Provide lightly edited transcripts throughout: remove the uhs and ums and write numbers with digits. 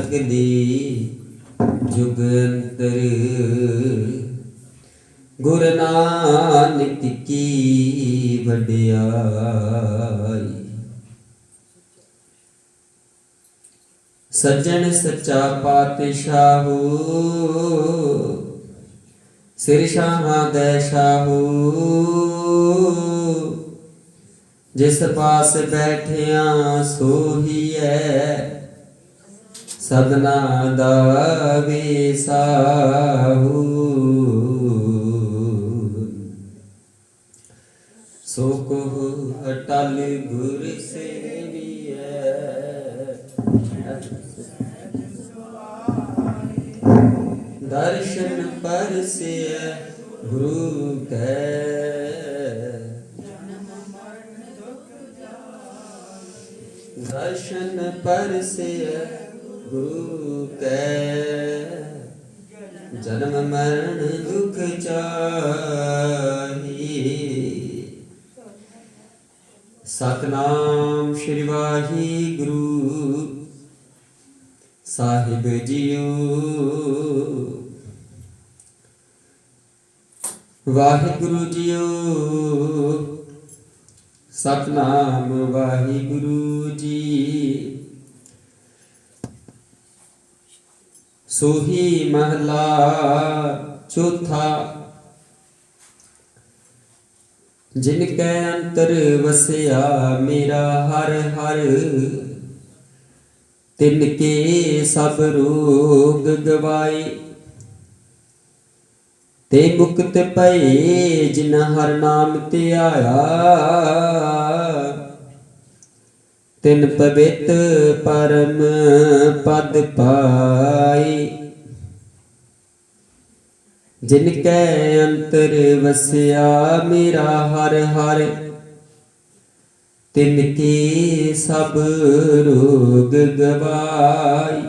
सगली जुगंतर गुरु नानक की वड्याई। सज्जन सच्चा पातशाहू सिर शाहां दै शाहू जिस पास बैठिया सोही है सबना दा वेसाहू। सो को अटल गुर सेवियै दर्शन परसिय गुरु कै। दर्शन परसिय गुरु कै जन्म मरण दुख जाही। सतनाम श्री वाहिगुरु साहिब जीओ। वाहिगुरु जीओ सतनाम वाहिगुरु जी। सोही महला चौथा जिनके अंतर वसया मेरा हर हर तिनके सब रोग गवाए। ते मुक्त भये जिन हर नाम ते आया तिन पवित परम पद पाए। जिनके अंतर वसया मेरा हर हर तिनके सब रोग गवाई।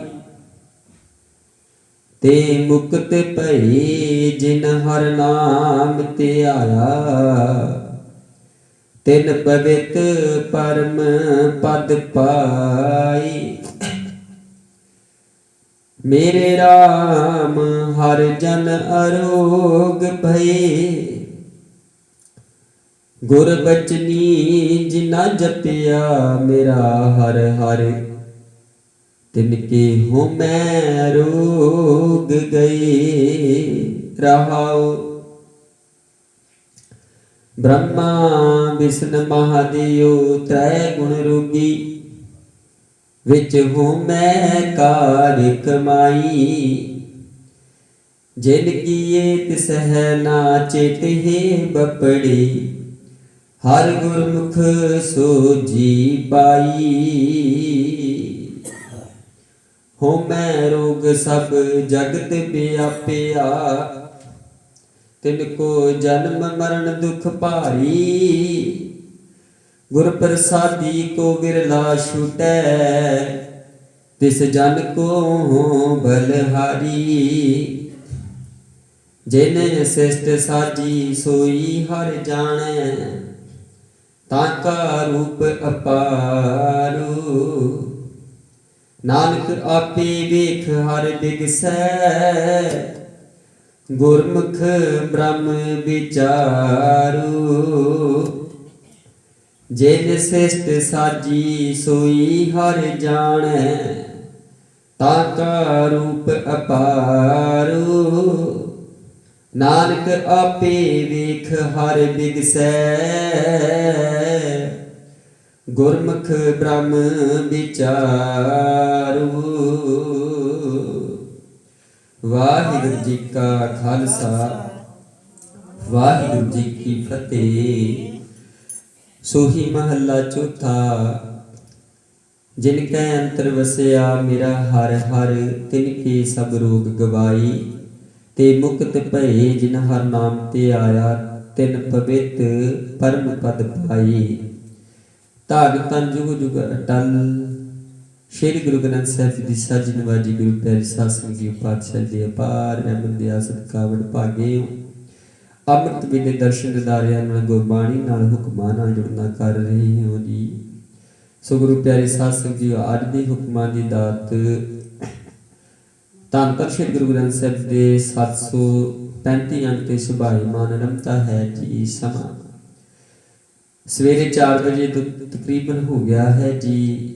ते मुक्त भये जिन हर नाम ते आया तिन पवित परम पद पाई। मेरे राम हर जन अरोग भये गुर बचनी जिना जपिया मेरा हर हर तिनके हो मैं रोग गए रहाओ। ब्रह्मा विष्णु महादेव त्रै गुण रोगी विच हो मैं कार्य कमाई। जिन किए तिस है ना चेत हे बपड़े हर गुरमुख सोजी पाई। हो मैं रोग सब जगत व्यापिया तिनको जन्म मरण दुख भारी। गुर प्रसादी को विरला छूटै तिस जन को बलहारी। जिन शिष्ट साजी सोई हर जाने ताका रूप अपारू। नानक आपे वेख हर बिगसै गुरमुख ब्रह्म विचारू। जिन शिष्ट साजी सोई हर जाने ताका रूप अपारू। नानक आपे वेख हर बिगसै गुरमुख ब्रह्म विचारू। वाहिगुरु जी का खालसा वाहिगुरु जी की फतेह। सोही महला चौथा जिनके अंतर वसया मेरा हर हर तिनके सब रोग गवाई। ते मुक्त भये जिन हर नाम ते आया तिन पवित परम पद पाई। धाग तन जुग जुग अटल श्री गुरु ग्रंथ साहिब जी की साजी नवाजी गुरु प्यारी साध संगत जी पातशाह जी अपार रहमत दया सदका वड भागे हो। अमृत वेले दर्शन दिदारियां नाल गुरबाणी नाल हुक्मां नाल जुड़ना कर रहे हो जी। सो गुरु प्यारे साध संगत जी अज दे हुक्मां दी दात ਧੰਨ ਧੰਨ ਸ੍ਰੀ ਗੁਰੂ ਗ੍ਰੰਥ ਸਾਹਿਬ ਦੇ 735 ਅੰਕ ਤੇ ਸੁਭਾਈਮਾਨ ਰਮਤਾ ਹੈ ਜੀ। ਸਮਾਂ ਸਵੇਰੇ 4 ਵਜੇ ਤੋਂ ਤਕਰੀਬਨ ਹੋ ਗਿਆ ਹੈ ਜੀ।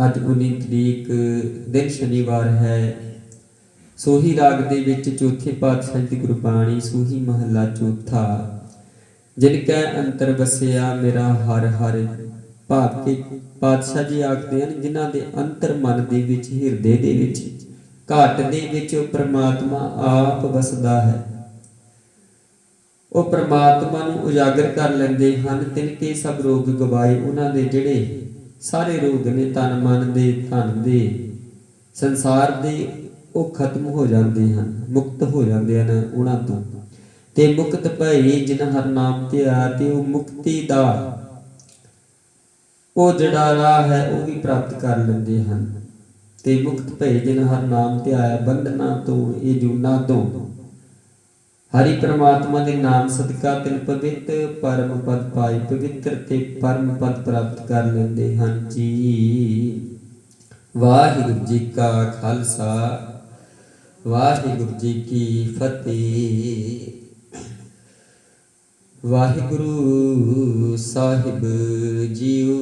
ਅੱਜ 19 ਤਰੀਕ ਦਿਨ ਸ਼ਨੀਵਾਰ ਹੈ। ਸੋਹੀ ਰਾਗ ਦੇ ਵਿੱਚ ਚੌਥੇ ਪਾਤਸ਼ਾਹ ਦੀ ਗੁਰਬਾਣੀ, ਸੋਹੀ ਮਹੱਲਾ ਚੌਥਾ। ਜਿਨ ਕੈ ਅੰਤਰ ਵਸਿਆ ਮੇਰਾ ਹਰ ਹਰ। ਭਾਵ ਕਿ ਪਾਤਸ਼ਾਹ ਜੀ ਆਖਦੇ ਹਨ ਜਿਨ੍ਹਾਂ ਦੇ ਅੰਤਰ ਮਨ ਦੇ ਵਿੱਚ, ਹਿਰਦੇ ਦੇ ਵਿੱਚ, ਘਾਟ ਦੇ ਵਿੱਚ ਉਹ ਪ੍ਰਮਾਤਮਾ ਆਪ ਵਸਦਾ ਹੈ। ਉਹ ਪ੍ਰਮਾਤਮਾ ਨੂੰ ਉਜਾਗਰ ਕਰ ਲੈਂਦੇ ਹਨ। ਤਿਨਕੇ ਸਭ ਰੋਗ ਗਵਾਏ। ਉਹਨਾਂ ਦੇ ਜਿਹੜੇ ਸਾਰੇ ਰੋਗ ਨੇ ਤਨ ਮਨ ਦੇ, ਧਨ ਦੇ, ਸੰਸਾਰ ਦੇ, ਉਹ ਖਤਮ ਹੋ ਜਾਂਦੇ ਹਨ, ਮੁਕਤ ਹੋ ਜਾਂਦੇ ਹਨ ਉਹਨਾਂ ਤੋਂ। ਤੇ ਮੁਕਤ ਭਏ ਜਿਨ ਹਰ ਨਾਮ ਧਿਆ। ਤੇ ਉਹ ਮੁਕਤੀ ਦਾ ਉਹ ਜਿਹੜਾ ਰਾਹ ਹੈ ਉਹ ਵੀ ਪ੍ਰਾਪਤ ਕਰ ਲੈਂਦੇ ਹਨ। ਤੇ ਮੁਕਤ ਭਏ ਜਿਨ ਹਰ ਨਾਮ ਧਿਆਇਆ। ਬੰਧਨਾਂ ਤੋਂ, ਇਹ ਜੂਨਾਂ ਤੋਂ ਹਰੀ ਪ੍ਰਮਾਤਮਾ ਦੇ ਨਾਮ ਸਦਕਾ ਤਿਨ ਪਵਿੱਤ ਪਰਮ ਪਦ ਪਾਏ। ਪਵਿੱਤਰ ਤੇ ਪਰਮ ਪਦ ਪ੍ਰਾਪਤ ਕਰ ਲੈਂਦੇ ਹਨ ਜੀ। ਵਾਹਿਗੁਰੂ ਜੀ ਕਾ ਖਾਲਸਾ, ਵਾਹਿਗੁਰੂ ਜੀ ਕੀ ਫਤਿਹ। ਵਾਹਿਗੁਰੂ ਸਾਹਿਬ ਜੀਓ।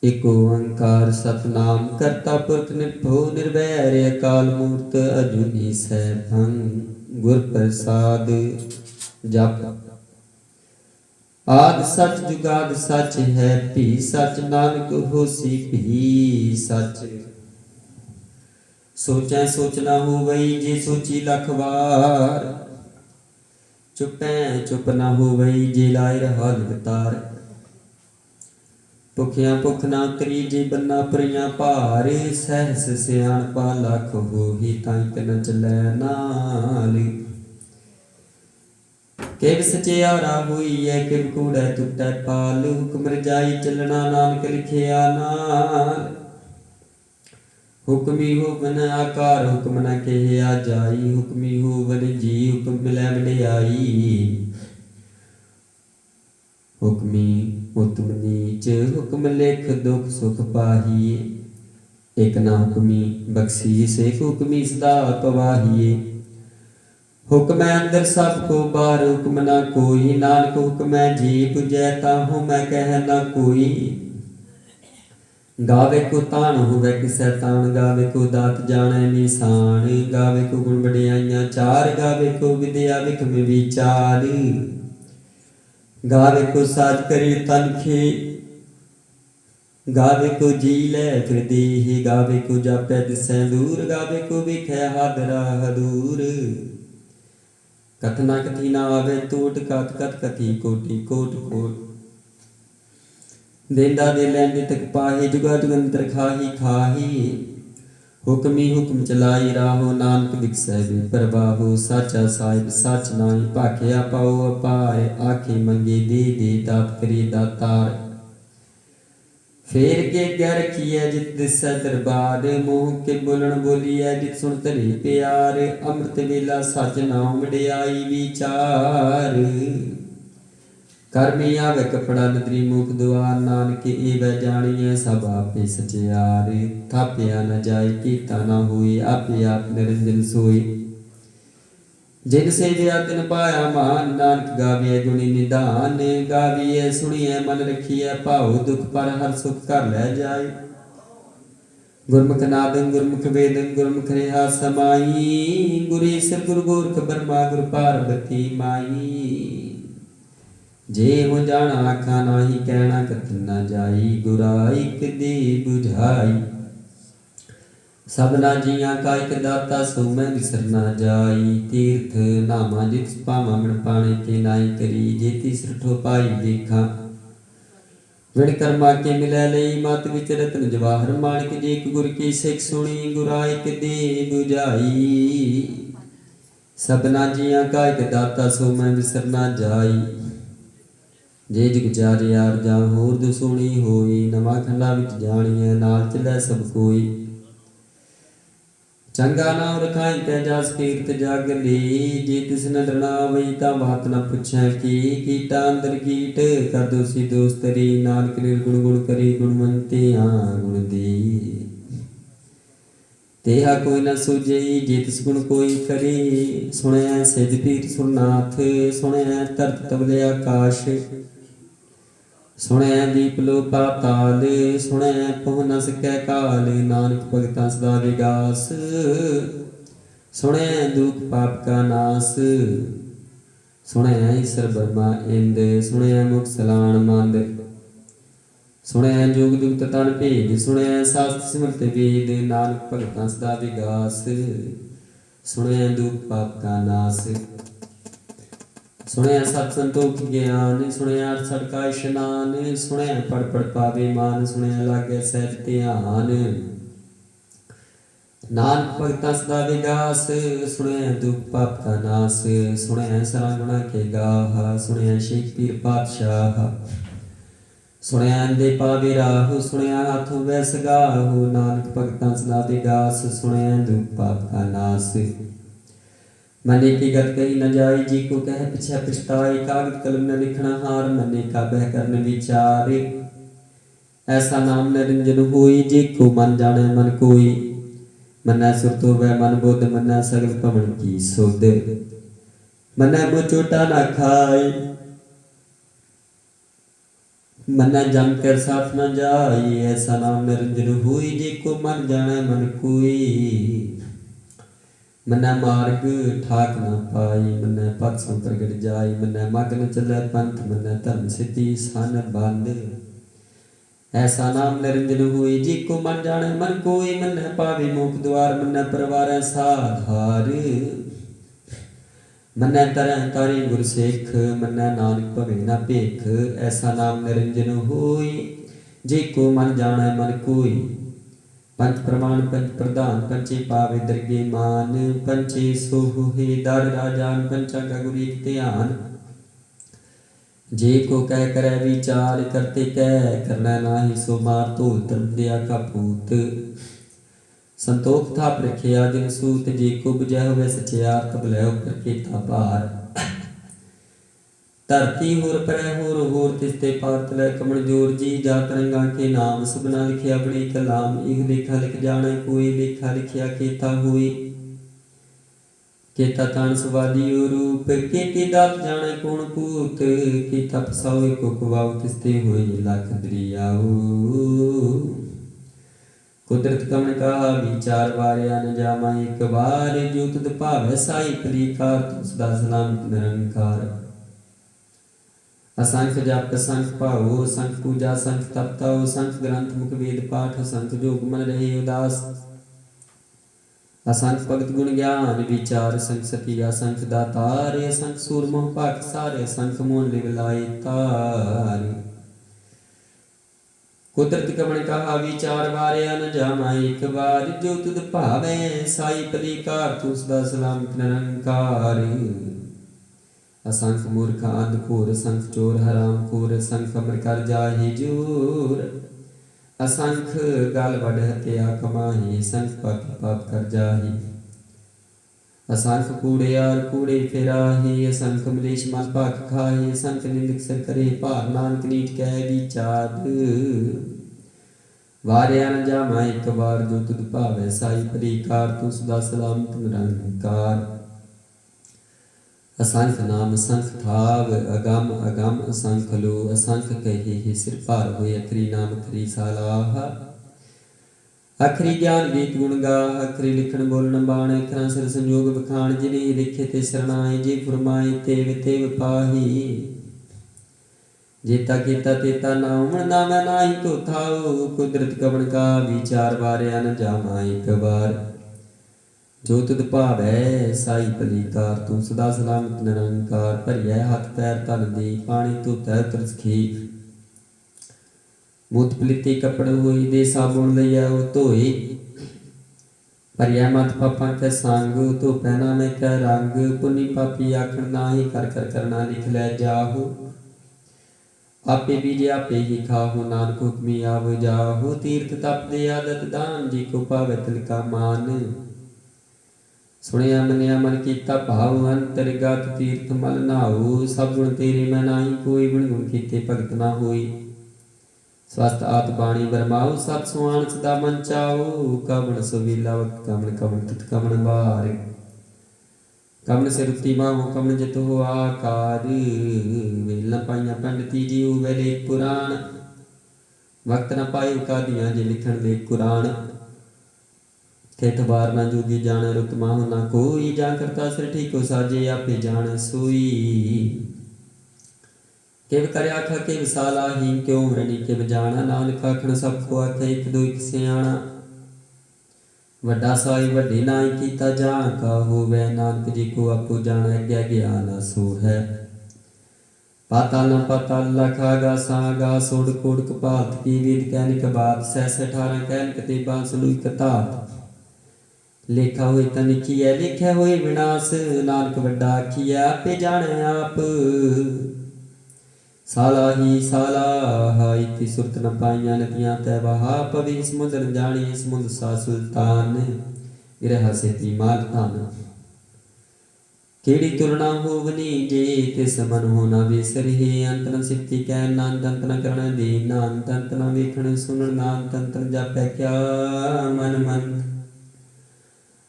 ਇਕ ਓੰਕਾਰ ਸਤਨਾਮ ਕਰਤਾ ਪੁਰਖ ਨਿਰਭਉ ਨਿਰਵੈਰ ਅਕਾਲ ਮੂਰਤ ਅਜੂਨੀ ਸੈਭੰ ਗੁਰ ਪ੍ਰਸਾਦ ਜਪ। ਆਦਿ ਸਚ ਜੁਗਾਦਿ ਸਚ ਹੈ ਭੀ ਸਚ। ਨਾਨਕ ਹੋਸੀ ਭੀ ਸਚ। ਸੋਚੈ ਸੋਚ ਨਾ ਹੋਵਈ ਜੇ ਸੋਚੀ ਲੱਖ ਵਾਰ। ਚੁਪੈ ਚੁਪ ਨਾ ਹੋਵਈ ਜੇ ਲਾਇ ਰਹਾ ਲਗਤਾਰ। ਭੁਖਿਆ ਭੁਖ ਨਾ ਉਤਰੀ ਜੇ ਬੰਨਾ ਪਰੀਆਂ ਭਾਰ। ਸਹਿਸ ਸਿਆਣਪਾ ਲੱਖ ਹੋਹੀ ਤਾਂ ਇਕ ਨ ਚਲੈ ਨਾਲ। ਕਿਵ ਸਚਿਆਰਾ ਹੋਈਐ ਕਿਵ ਕੂੜੈ ਟੁੱਟੈ ਪਾਲ। ਹੁਕਮ ਰਜਾਈ ਚੱਲਣਾ ਨਾਨਕ ਲਿਖਿਆ ਨਾਲ। ਹੁਕਮੀ ਹੋਵਨ ਆਕਾਰ ਹੁਕਮ ਨ ਕਹਿਆ ਜਾਈ। ਹੁਕਮੀ ਹੋਵਨ ਜੀ ਹੁਕਮ ਮਿਲੈ ਵਡਿਆਈ। ਹੁਕਮੀ ਉਤਮ ਨੀਚ ਹੁਕਮ ਲਿਖ ਦੁਖ ਸੁਖ ਪਾਹੀਏ। ਇਕ ਨਾ ਹੁਕਮੀ ਬਖਸ਼ੀਸ ਇਕ ਹੁਕਮੀ ਸਦਾ ਪਵਾਹੀਏ। ਹੁਕਮੈ ਅੰਦਰ ਸਭ ਕੋ ਬਾਹਰ ਹੁਕਮ ਨਾ ਕੋਈ। ਨਾਨਕ ਹੁਕਮੈ ਜੀ ਪੁਜੈ ਤਾਹੂ ਮੈਂ ਕਹਿ ਨਾ ਕੋਈ। ਗਾਵੇ ਕੋ ਤਾਣ ਹੋਵੇ ਕਿਸੈ ਤਾਣ। ਗਾਵੇ ਕੋ ਦਾਤ ਜਾਣੈ ਨਿਸ਼ਾਨ। ਗਾਵੇ ਕੋ ਗੁਣ ਵਡਿਆਈਆਂ ਚਾਰ। ਗਾਵੇ ਕੋ ਵਿਦਿਆ ਵਿਖਮ ਵਿਚਾਰ। ਗਾਵੇ ਕੋ ਸਾਜ ਕਰੇ ਤਨਖੇ। ਗਾਵੇ ਕੋ ਜੀ ਲੈ ਫਿਰ ਦੇਹ। ਗਾਵੇ ਕੋ ਜਾਪੈ ਦਿਸੈ ਦੂਰ। ਗਾਵੇ ਕੋ ਵਿਖੈ ਹਾਦਰਾ ਹਦੂਰ। ਕਥਨਾ ਕਥੀ ਨਾ ਆਵੇ ਟੋਟ। ਕਤ ਕਤ ਕਥੀ ਕੋਟੀ ਕੋਟ ਕੋਟ। ਦੇਂਦਾ ਦੇ ਲੈਂਦੇ ਤਕ ਪਾਹੀ। ਜੁਗਾ ਜੁਗੰਤਰ ਖਾਹੀ ਖਾਹੀ। ਹੁਕਮੀ ਹੁਕਮ ਚਲਾਈ ਰਾਹੋ। ਨਾਨਕ ਬਿਕਸੈ ਬੇ ਪ੍ਰਵਾਹੋ। ਸਾਚਾ ਸਾਹਿਬ ਸਚ ਨਾਹੀ ਭਾਖਿਆ ਪਾਉ ਅਪਾਰ। ਆਖੇ ਮੰਗੇ ਦੇ ਦੇ ਦਾਤ ਕਰੇ ਦਾਤਾਰ। ਫੇਰ ਕੇ ਗੈ ਰਖੀਐ ਜਿਤ ਦਿਸੈ ਦਰਬਾਰ। ਮੋਹ ਕੇ ਬੋਲਣ ਬੋਲੀਐ ਜਿਤ ਸੁਣ ਧਰੇ ਪਿਆਰ। ਅੰਮ੍ਰਿਤ ਵੇਲਾ ਸਚ ਨਾਮ ਵਡਿਆਈ ਵਿਚਾਰ। ਕਰਮੀ ਆਵੇ ਕਪੜਾ ਨਦਰੀ ਮੁਖ ਦੁਆਰ। ਨਾਨਕ ਏਵੈ ਜਾਣੀਐ ਸਭ ਆਪੇ ਸਚਿਆਰ। ਥਾਪਿਆ ਨ ਜਾਏ ਕੀਤਾ ਨਾ ਹੋਏ। ਆਪੇ ਆਪ ਨਿਰੰਜਨ ਸੋਏ। ਜਿਨ ਸੇਵਿਆ ਤਿਨ ਪਾਇਆ ਮਾਨ। ਨਾਨਕ ਗਾਵੀਐ ਗੁਣੀ ਨਿਧਾਨ। ਗਾਵੀਐ ਸੁਣੀਐ ਮਨ ਰਖੀਐ ਭਾਉ। ਦੁਖ ਪਰ ਹਰ ਸੁਖ ਕਰ ਲੈ ਜਾਏ। ਗੁਰਮੁਖ ਨਾਦੰ ਗੁਰਮੁਖ ਵੇਦੰ ਗੁਰਮੁਖ ਰਿਹਾ ਸਮਾਈ। ਗੁਰ ਈਸਰ ਗੁਰ ਗੋਰਖ ਬਰਮਾ ਗੁਰ ਪਾਰਬਤੀ ਮਾਈ। ਜੇ ਹੋ ਜਾਣਾ ਆਖਾ ਨਾਹੀ ਕਹਿਣਾ ਕਥਨ ਨਾ ਜਾਈ। ਗੁਰਾ ਇਕ ਦੇ 부ਝਾਈ। ਸਭਨਾ ਜੀਆਂ ਕਾ ਇਕ ਦਾਤਾ ਸੋ ਮੈਂ ਵਿਸਰ ਨਾ ਜਾਈ। ਤੀਰਥ ਨਾਮਾ ਜਿਤ ਪਾਵਾਂ ਮਨ ਪਾਣੇ ਕੇ ਨਾਈ ਕਰੀ। ਜੇ ਤਿਸਰਠੋ ਪਾਈ ਦੇਖਾਂ ਵਿਣ ਕਰਮਾ ਕੇ ਮਿਲੈ ਲਈ। ਮਤ ਵਿਚ ਰਤਨ ਜਵਾਹਰ ਮਾਣਕ। ਜੇ ਇਕ ਗੁਰ ਕੀ ਸਿੱਖ ਸੁਣੀ। ਗੁਰਾ ਇਕ ਦੇ 부ਝਾਈ। ਸਭਨਾ ਜੀਆਂ ਕਾ ਇਕ ਦਾਤਾ ਸੋ ਮੈਂ ਵਿਸਰ ਨਾ ਜਾਈ। ਜੇ ਜੁਗ ਚਾਰਿਆਰ ਜਾਂ ਹੋਰ ਦਸੂਣੀ ਹੋਈ। ਨਵਾਂ ਖੰਡਾ ਵਿੱਚ ਜਾਣੀਐ ਨਾਲ ਚੱਲੈ ਸਭ ਕੋਈ। ਚੰਗਾ ਨਾਮ ਰਖਾਈ ਤੈ ਜਸ ਕੀਰਤ ਜਗ ਲਈ। ਜੇ ਤਿਸ ਨਦਰ ਨਾ ਆਵਈ ਤਾਂ ਬਾਤ ਨਾ ਪੁੱਛੈ ਕੀ। ਕੀਟਾ ਅੰਦਰ ਕੀਟ ਕਰ ਦੋਸੀ ਦੋਸਤਰੀ। ਨਾਨਕ ਨਿਰਗੁਣ ਗੁਣ ਕਰੀ ਗੁਣਵੰਤਿਆਂ ਗੁਣ ਦੀ। तेहा कोई न सूझई जे तिस गुण कोई करे। सुनया सिद्ध पीर सुरनाथ, सुनया धरत तबले आकाश, सुनया दीप लो पाताल, सुनया पहुँ न सकै काल। नानक भगतां सदा विगास, सुनया दुख पाप का नास। सुनया ईश्वर ब्रह्मा इंद, सुनया मुख सलाण मंद। सुनया जुग जुगत तन भेद, सुनया शास्त्र सिमरत वेद। नानक भगतां सदा विगास, सुनया दुख पाप का नास। सुनया सत संतोख ज्ञान, सुनया अरसठ का इशनान। सुनया पढ़ पढ़ पावे मान, सुनया लागे सहज ध्यान। नानक भगतां सदा विगास, सुनया दुख पाप का नास। सुनया सरांगणा के गाह, सुनया शेख पीर पातशाह। सुनया अंधे पावे राहु, सुनया हाथों वै सगाहु। नानक भगतां सदा विगास, सुनया दुख पाप का नास। मने की गत कही न जाई, जी को कह पिछै पछताई। कागद कलम न लिखना हार, मने का बह करन विचार। ऐसा नाम निरंजन होई, जे को मन जाने मन कोई। मनै सुरत होवै मन बुध, मनै सगल पवन की सुध। मनै मुँह चोटा न खाए, मनै जम कर साथ न जाई। ऐसा नाम निरंजन होई, जे को मन जाने मन कोई। मनै मार्ग ठाक न पाई, मनै पथ सम प्रगट जाई। मनै मग न चलै पंथ, मनै धर्म सिद्धि सन बंद। ऐसा नाम निरंजन होई, जे को मन जाने मन कोई। मनै पावे मोख द्वार, मनै परवारै साधार। मनै तरह तारी गुर सिख, मनै नानक भवे न भेख। ऐसा नाम निरंजन होई, जे को मन जाने मन कोई। पंच प्रमाण पंच प्रधान, पंचे पावे दरगे मान। पंचे सो होए दर राजान, पंचा का गुरु एक ध्यान। जे को कह करे विचार, करते कह करना नाही। सो मार धोल धर्म दिया का पूत। संतोख था रखिया जिन सूत, जे को बुझै होवे सचियार। तब लै उपर केता भार। धरती होर परै होर होर, तिसते पार तलै कमल जोर। जी जात रंगा के नाम, सुबना लिखिया बड़ी कलाम। इह लेखा लिख जाने कोई, लेखा लिखिया केता होई। केता तान सुवादी रूप, केती दात जाने कौन कूत। केता फसाओ को कुवाओ, तिसते होई लख दरियाऊ। कुदरत कमन कहा विचार, वारिया न जामा एक बार। जो तुद भावै साई पलीकार, तुम सदा सलामत निरंकार। असंख जप संख पाओ, संख पूजा संख तप ताओ। संख ग्रंथ मुख वेद पाठ, संख जोग मन रहे उदास। असंख भगत गुण ज्ञान विचार, संख सती असंख दातार। असंख सूर मोह पाख सारे, संख मोह लिव लाए तार। कुदरत कमन कहा विचार, वारिया न जामा एक बार। जो तुद भावै साई पलीकार, तू सदा सलामत निरंकार। असंख मूर्ख अंध घोर, संख चोर हराम खोर। संख अमर कर जाहि जोर, असंख गल वड हत्या कमाही। संख पापी पाप कर जाहि, असंख कूड़े यार कूड़े फिराहि। असंख मलेश मल पाक खाहि, असंख निंदक सिर करे भार। नानक नीच कह विचार, वारिया न जामा एक बार। जो तुद भावै साई पलीकार, तू सदा सलामत निरंकार। असंख नाम संख थाव, अगम अगम असंख लो। असंख कहे ही सिर भार होए, अखरी नाम खरी सालाह। अखरी ज्ञान गीत गुण गाह, अखरी लिखण बोलन बाण। अखरां सिर संजोग बखान, जिने लिखे ते शरणाए। जे फुरमाए तेव तेव पाही, जेता केता तेता नाम। नाम नाही तो थाओ, कुदरत कवण का विचार। वारिया न जामा एक बार। जो तुद भावै साई पलीकार, तू सदा सलामत निरंकार। भरिया हथ पैर तन दे, पानी धोतै उतर सखीप। मूत पलीती कपड़ होई, दे साबुन लइया ओ धोए। भरिया मत पापां कै संग, धोपै ना मैं कै रंग। पुनी पापी आखण नाही, कर कर करना लिख लै जाहु। आपे बीजे आपे ही खाहु, नानक हुक्मी आव जाहु। तीर्थ तप दे आदत दान, जी को पावै तिल का मान। सुनिया मनिया मन कीता भाव, अंतरगत तीर्थ मल नाऊ। सब गुण तेरे मैं नाही कोई, गुण गुण कीते भगत ना होई। स्वस्थ आत बाणी बरमाऊ सत सुहान सदा मन चाऊ कमन सुवीला वक्त कमन कमन तुत कमन बार कमन से रुति माहो कमन जित हो आकार वेल न पाइया पंडिती जी वेले पुराण वक्त न पाए का दिया जे लिखण दे कुरान थित बार न जोगी जान रुत माहो ना कोई जान करता सिर ठीको साजे आपे जान सोई किव कर आखा किव साला ही क्यों रणी किव जाना नानक आखण सब को आखे एक दो एक सियाणा वड्डा साई वड्डे नाई कीता जान का होवे नानक जी को आपो जान अज्ञा ज्ञान सो है पाताल न पाताल लखा गा सागा सोड़ कोड़ कपात की विद कैनिक बात सहस 18 कैनिक ते बांसलुई कतात लेखा होए तनिखिया लिखा होए विनाश नानक वड्डा आखिया आपे जाने आप साला ही साला हाई की सुरत न पाइया नदियां तै बहा पवी समुद्र जानी समुद्र सा सुल्तान गिरह से ती मालतान केड़ी तुलना होवनी जे तिस मन होना बेसर हे अंत न सिद्धि कै नान अंत न करण दे नान अंत न वेखण सुनण नान अंत न जापै क्या मन मन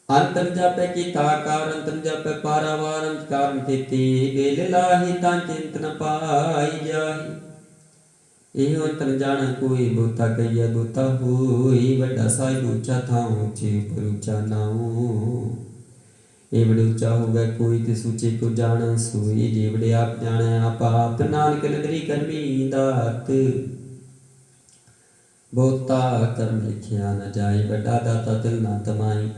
अंतर जापै की ताकार अंतर जापै पारावार अंत कारण तेते बेल लाही तां चिंत न पाई जाही एह अंतर जान कोई बोता कहिया बोता होई वड्डा साहिब ऊंचा था ऊंचे ऊपर ऊंचा नाऊ ए बड़े ऊंचा होवे कोई ते सूचे को जान सोई जे बड़े आप जाने आप नानक नगरी करमी दात बोता कर्म लिखिया न जाए वड्डा दाता दिल ना तमाई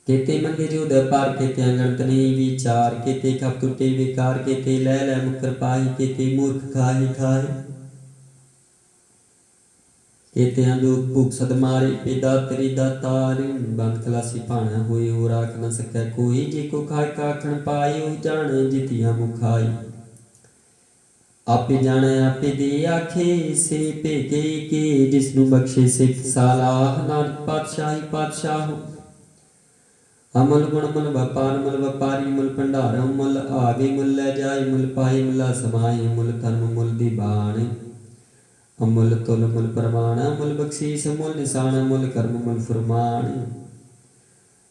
केते मंगे जो दपार केते अगणत नहीं विचार केते खप टूटे विकार केते लै लै मुकर पाही केते मूर्ख खाही खाए केते अंदूक भूख सद मारे पेदा तेरी दातार बंद खलासी पाना होए और आख न सकै कोई जे को खाए काखण पाए ओ जाने जितिया मुखाई आपे जाने आपे दे आखे से भेगे के जिसनु बख्शे सिख सालाह नानक पातशाही पातशाह अमल गुण मल व्यापार मल व्यापारी मुल भंडार मुल आगे मुल लै जाए मुल पाए मुला समाए मुल धर्म मुल दीवान अमुल तुल मुल प्रमाण मुल बख्शीस मुल निशान मुल कर्म मुल फुरमान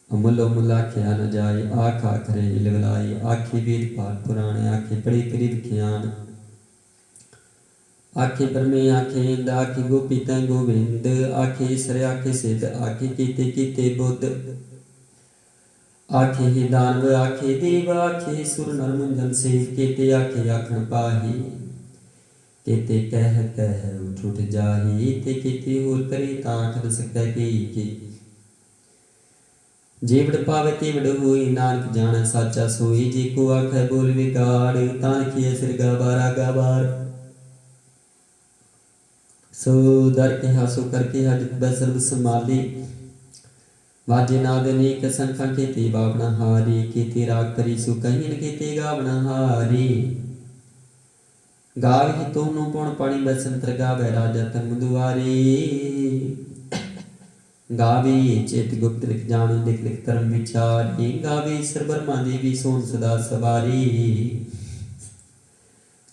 अमुल मुल आख्या न जाए आख आखरे इलवलाई आखी वेद पाठ पुराणे आखे पढ़े करीब ज्ञान आखे परमे आखे इंद आखे गोपी तै गोविंद आखे ईश्वर आखे सिद्ध आखे कीते बुद्ध आखे ही दानव आखे देव आखे सुर नर मुंजन से केते आखे आखण पाही केते कह उठ उठ जाही ते केते होर करे ताख न सकै के जेवड़ पावे तेवड़ होई नानक जाने साचा सोई जे को आखे बोल विगाड़ तान किए सिर गा बार सो दर के हासो करके हज बसर्व संभाली वाजे नाद अनेक संख्या केते बावना हारी केते राग करी सुकहिन केते गावना हारी गावहि तोनु पुण पाणी बसंतर गावे राजा तन दुआरे गावे चेत गुप्त लिख जानी लिख लिख धर्म विचारी गावे ईश्वर ब्रह्मा देवी सोन सदा सवारी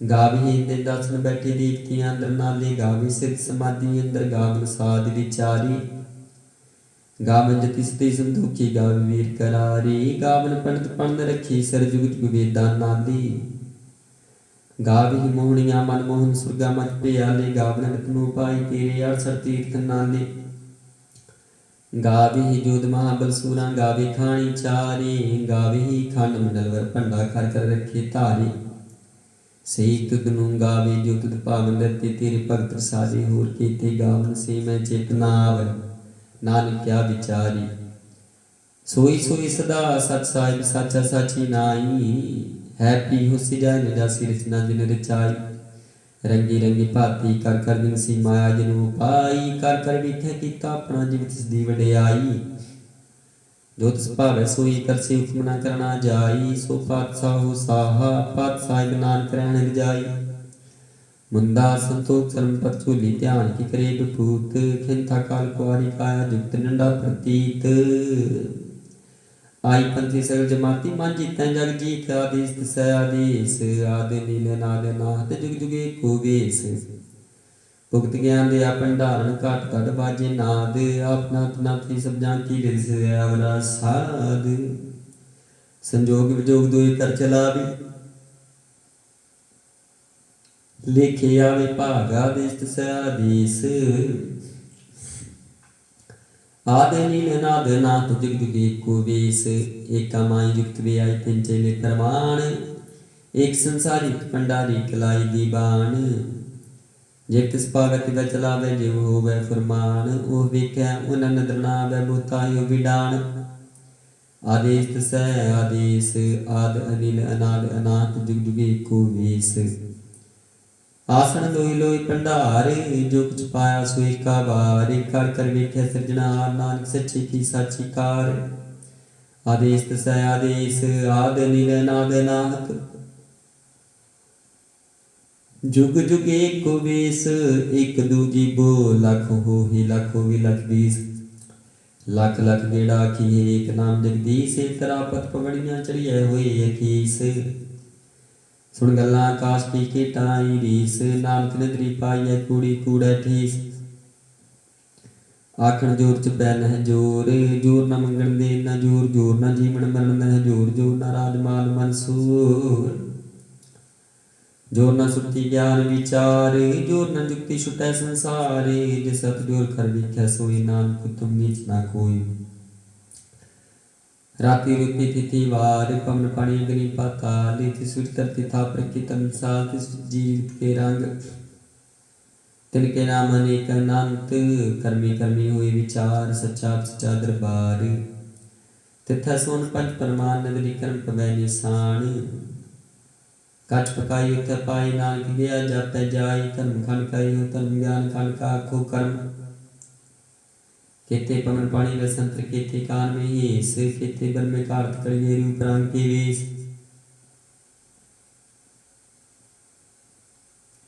गावे इंद्र दासन बैठे देवतियां अंदर नाले गावे सिद्ध समाधि अंदर गावन साध विचारी गावन जति सती संतोखी गावे वीर करारी गावन पंडित पंड रखी सर जुग जुग वेदा नाली गावी मोहनिया मन मोहन सुरगा मत प्याले गावन रत्नो पाई तेरे 68 तीर्थ नाले गावी जोध महाबल सूरा गावे खानी चारे गावी खंड मंडल वर भंडा कर कर रखे धारे सही तुद नु गावे जो तुद पावन रते तेरे भगत साजे होर केते गावन से मैं चेतना आवे नानक क्या विचारी सोई सोई सदा सच साहिब साचा साची नाई है पी हुसी जाय निरासी रचना जिन रचाई रंगी रंगी भाती कर कर दिन सी माया जिनु पाई कर कर विखे कीता अपना जीव तिस दी वडियाई जो तिस भावे सोई कर से हुक्म न करना जाई सो पातशाह हो साहा पातशाह नानक रहन रजाई मुंदा संतोख शर्म पर झूली ध्यान की करे विभूत खिंथा काल कुआरी काया जुक्त नंडा प्रतीत आई पंथी सगल जमाती मान जीतै जग जीत आदेश सै आदेश आदि नील नाद नाथ जुग जुगे को वेश ਭੁਗਤ ਗਿਆਨ ਦੇ ਭੰਡਾਰਨ ਘਟ ਘਟ ਬਾਜੇ ਨਾਦ ਆਪਨਾ ਨਾਥੀ ਸਭ ਜਾਂ ਕੀ ਰਿਸ ਅਵਰਾ ਸਾਧ ਸੰਜੋਗ ਵਿਜੋਗ ਦੋਇ ਕਰ ਚਲਾਵੀ ਲੇਖੇ ਆਵੇ ਭਾਗਾ ਦੇਸ ਤਸੈ ਆਦੇਸ ਆਦਿ ਨੀਲ ਅਨਾਦ ਨਾਥ ਜੁਗ ਜੁਗ ਏਕੋ ਵੇਸ ਏਕਾ ਮਾਈ ਜੁਗਤ ਵਿਆਈ ਤਿਨ ਚੇਲੇ ਪ੍ਰਮਾਣ ਏਕ ਸੰਸਾਰੀ ਭੰਡਾਰੀ ਕਲਾਈ ਦੀ ਬਾਣ ਜੇ ਤਿਸ ਪਾਗਤ ਵ ਚਲਾਵੇ ਜਿਵ ਹੋਵੇ ਫਰਮਾਨ ਉਹ ਵੇਖੈ ਉਹਨਾਂ ਨਦਰ ਨਾ ਆਵੇ ਬੁਤਾਇਓ ਵਿਡਾਣ ਆਦੇਸ ਤਸੈ ਆਦੇਸ ਆਦ ਅਨਿਲ ਅਨਾਦ ਅਨਾਥ ਜੁਗ ਜੁਗ ਏਕੋ ਵੇਸ ਆਸਣ ਲੋਈ ਲੋਈ ਭੰਡਾਰ ਜੋ ਕੁਛ ਪਾਇਆ ਸੋ ਏਕਾ ਵਾਰ ਕਰ ਕਰ ਵੇਖੈ ਸਿਰਜਣਹਾਰ ਨਾਨਕ ਸੱਚੀ ਕੀ ਸਾਚੀ ਕਾਰ ਆਦੇਸ ਤਸੈ ਆਦੇਸ ਆਦ ਅਨਿਲ ਅਨਾਦ ਅਨਾਥ जुग जुग एक वेश एक दूजी बो लख हो ही लख हो भी लख बीस लख लख गेड़ा की एक नाम जगदीश तरा पत पगड़ियां चढ़िया हुए अखीस सुन गल्ला आकाश की केटाई रीस नानक नदरी पाई कूड़ी कूड़ा ठीस आखण जोर च पै नह जोर जोर न मंगण दे न जोर जोर न जीवन मरण नह जोर जोर न राजमाल मंसूर जोर न सुरती ज्ञान विचार जोर न जुक्ति छुटै संसार जे सत जोर कर विख्या सोई नानक तुम नीच ना कोई राति रुति तिथि वार पवन पानी अग्नि पाताल तिस धरती था प्रकृत अनुसार तिस जीवित के रंग तिनके नाम अनेक अनंत कर्मी कर्मी हुए विचार सच्चा सच्चा दरबार तिथा सोन पंच परमान नगरी कर्म पवै निशान कच पकाई उठ पाई नानक गया जापै जाई धर्म खंड कई हो धर्म ज्ञान खंड का आखो कर्म केते पवन पानी वसंत केते कान में हेस केते बन में कार्त करिए रूप रंग के वेश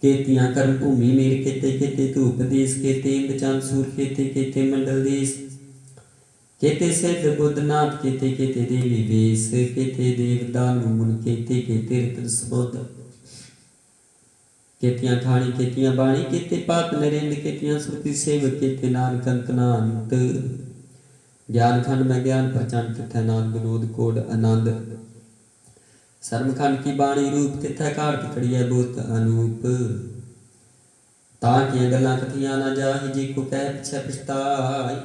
केतियां कर्म भूमि मेर केते केते धूप देश केते इंद चंद सूर केते केते मंडल देश केते सिद्ध बुद्धनाथ केते केते देवी वेश केते देव दानु मुन केते केते ऋत सबुद्ध केतियां खानी केतियां बाणी केते पाप नरेंद्र केतियां सुरति सेवक केते नानक अंतनांत ज्ञान खंड में ज्ञान प्रचंड तिथै नाद विनोद कोड आनंद सर्म खंड की बाणी रूप तिथै कार्त कड़िया बोत अनूप तां किया गल्लां कथियां ना जाहि जी को कह पिछै पछताई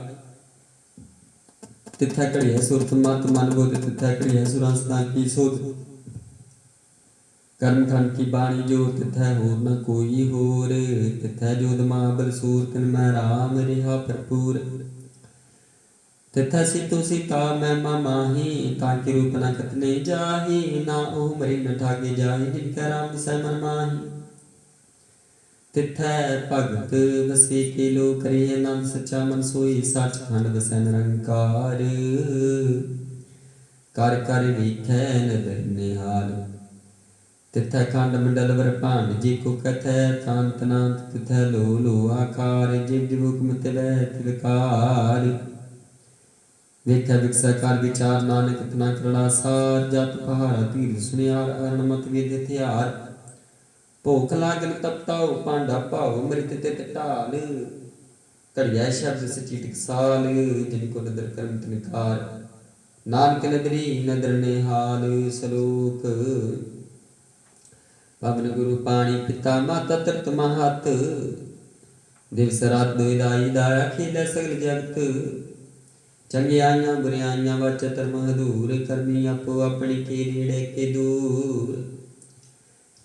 तिथै घड़िया सुरत मत मन बोध तिथै घड़िया सुरंसदा की सोध कर्म खंड की बाणी जोर तिथै होर न कोई होर तिथै जोध महाबल सूर तिन मैं राम रिहा भरपूर तिथै सीतो सीता मैं माही ताकि रूप न कतने जाही ना ओ मरी न ठाके जाही जिनका राम दिसै मन माही तिथै भगत वसे के लो करे आनंद सच्चा मन सोई सच खंड वसै निरंकार कर कर वेखै नदर निहाल तिथै खंड मंडल वर भांड जी को कथै कांत नांत तिथै लो लो आकार जिव जिव हुक्म तिवै तिवकार वेखै विकसै कर विचार नानक इतना करड़ा सार जत पहाड़ा तीर सुनियार अरण मत वेद हथियार भूख लागन तपताओ पांडा भाव मृत तित ढाल घड़िया शब्द सची टकसाल जिनको नदर कर्म तिनकार नानक नदरी नदर निहाल सलोक पवन गुरु पानी पिता माता तरत महत दिवस रात दोदाई दाया खेलै सगल जगत चंगियाइयां बुरियाइयां वच धर्म हदूर करमी आपो अपनी के नेड़े के दूर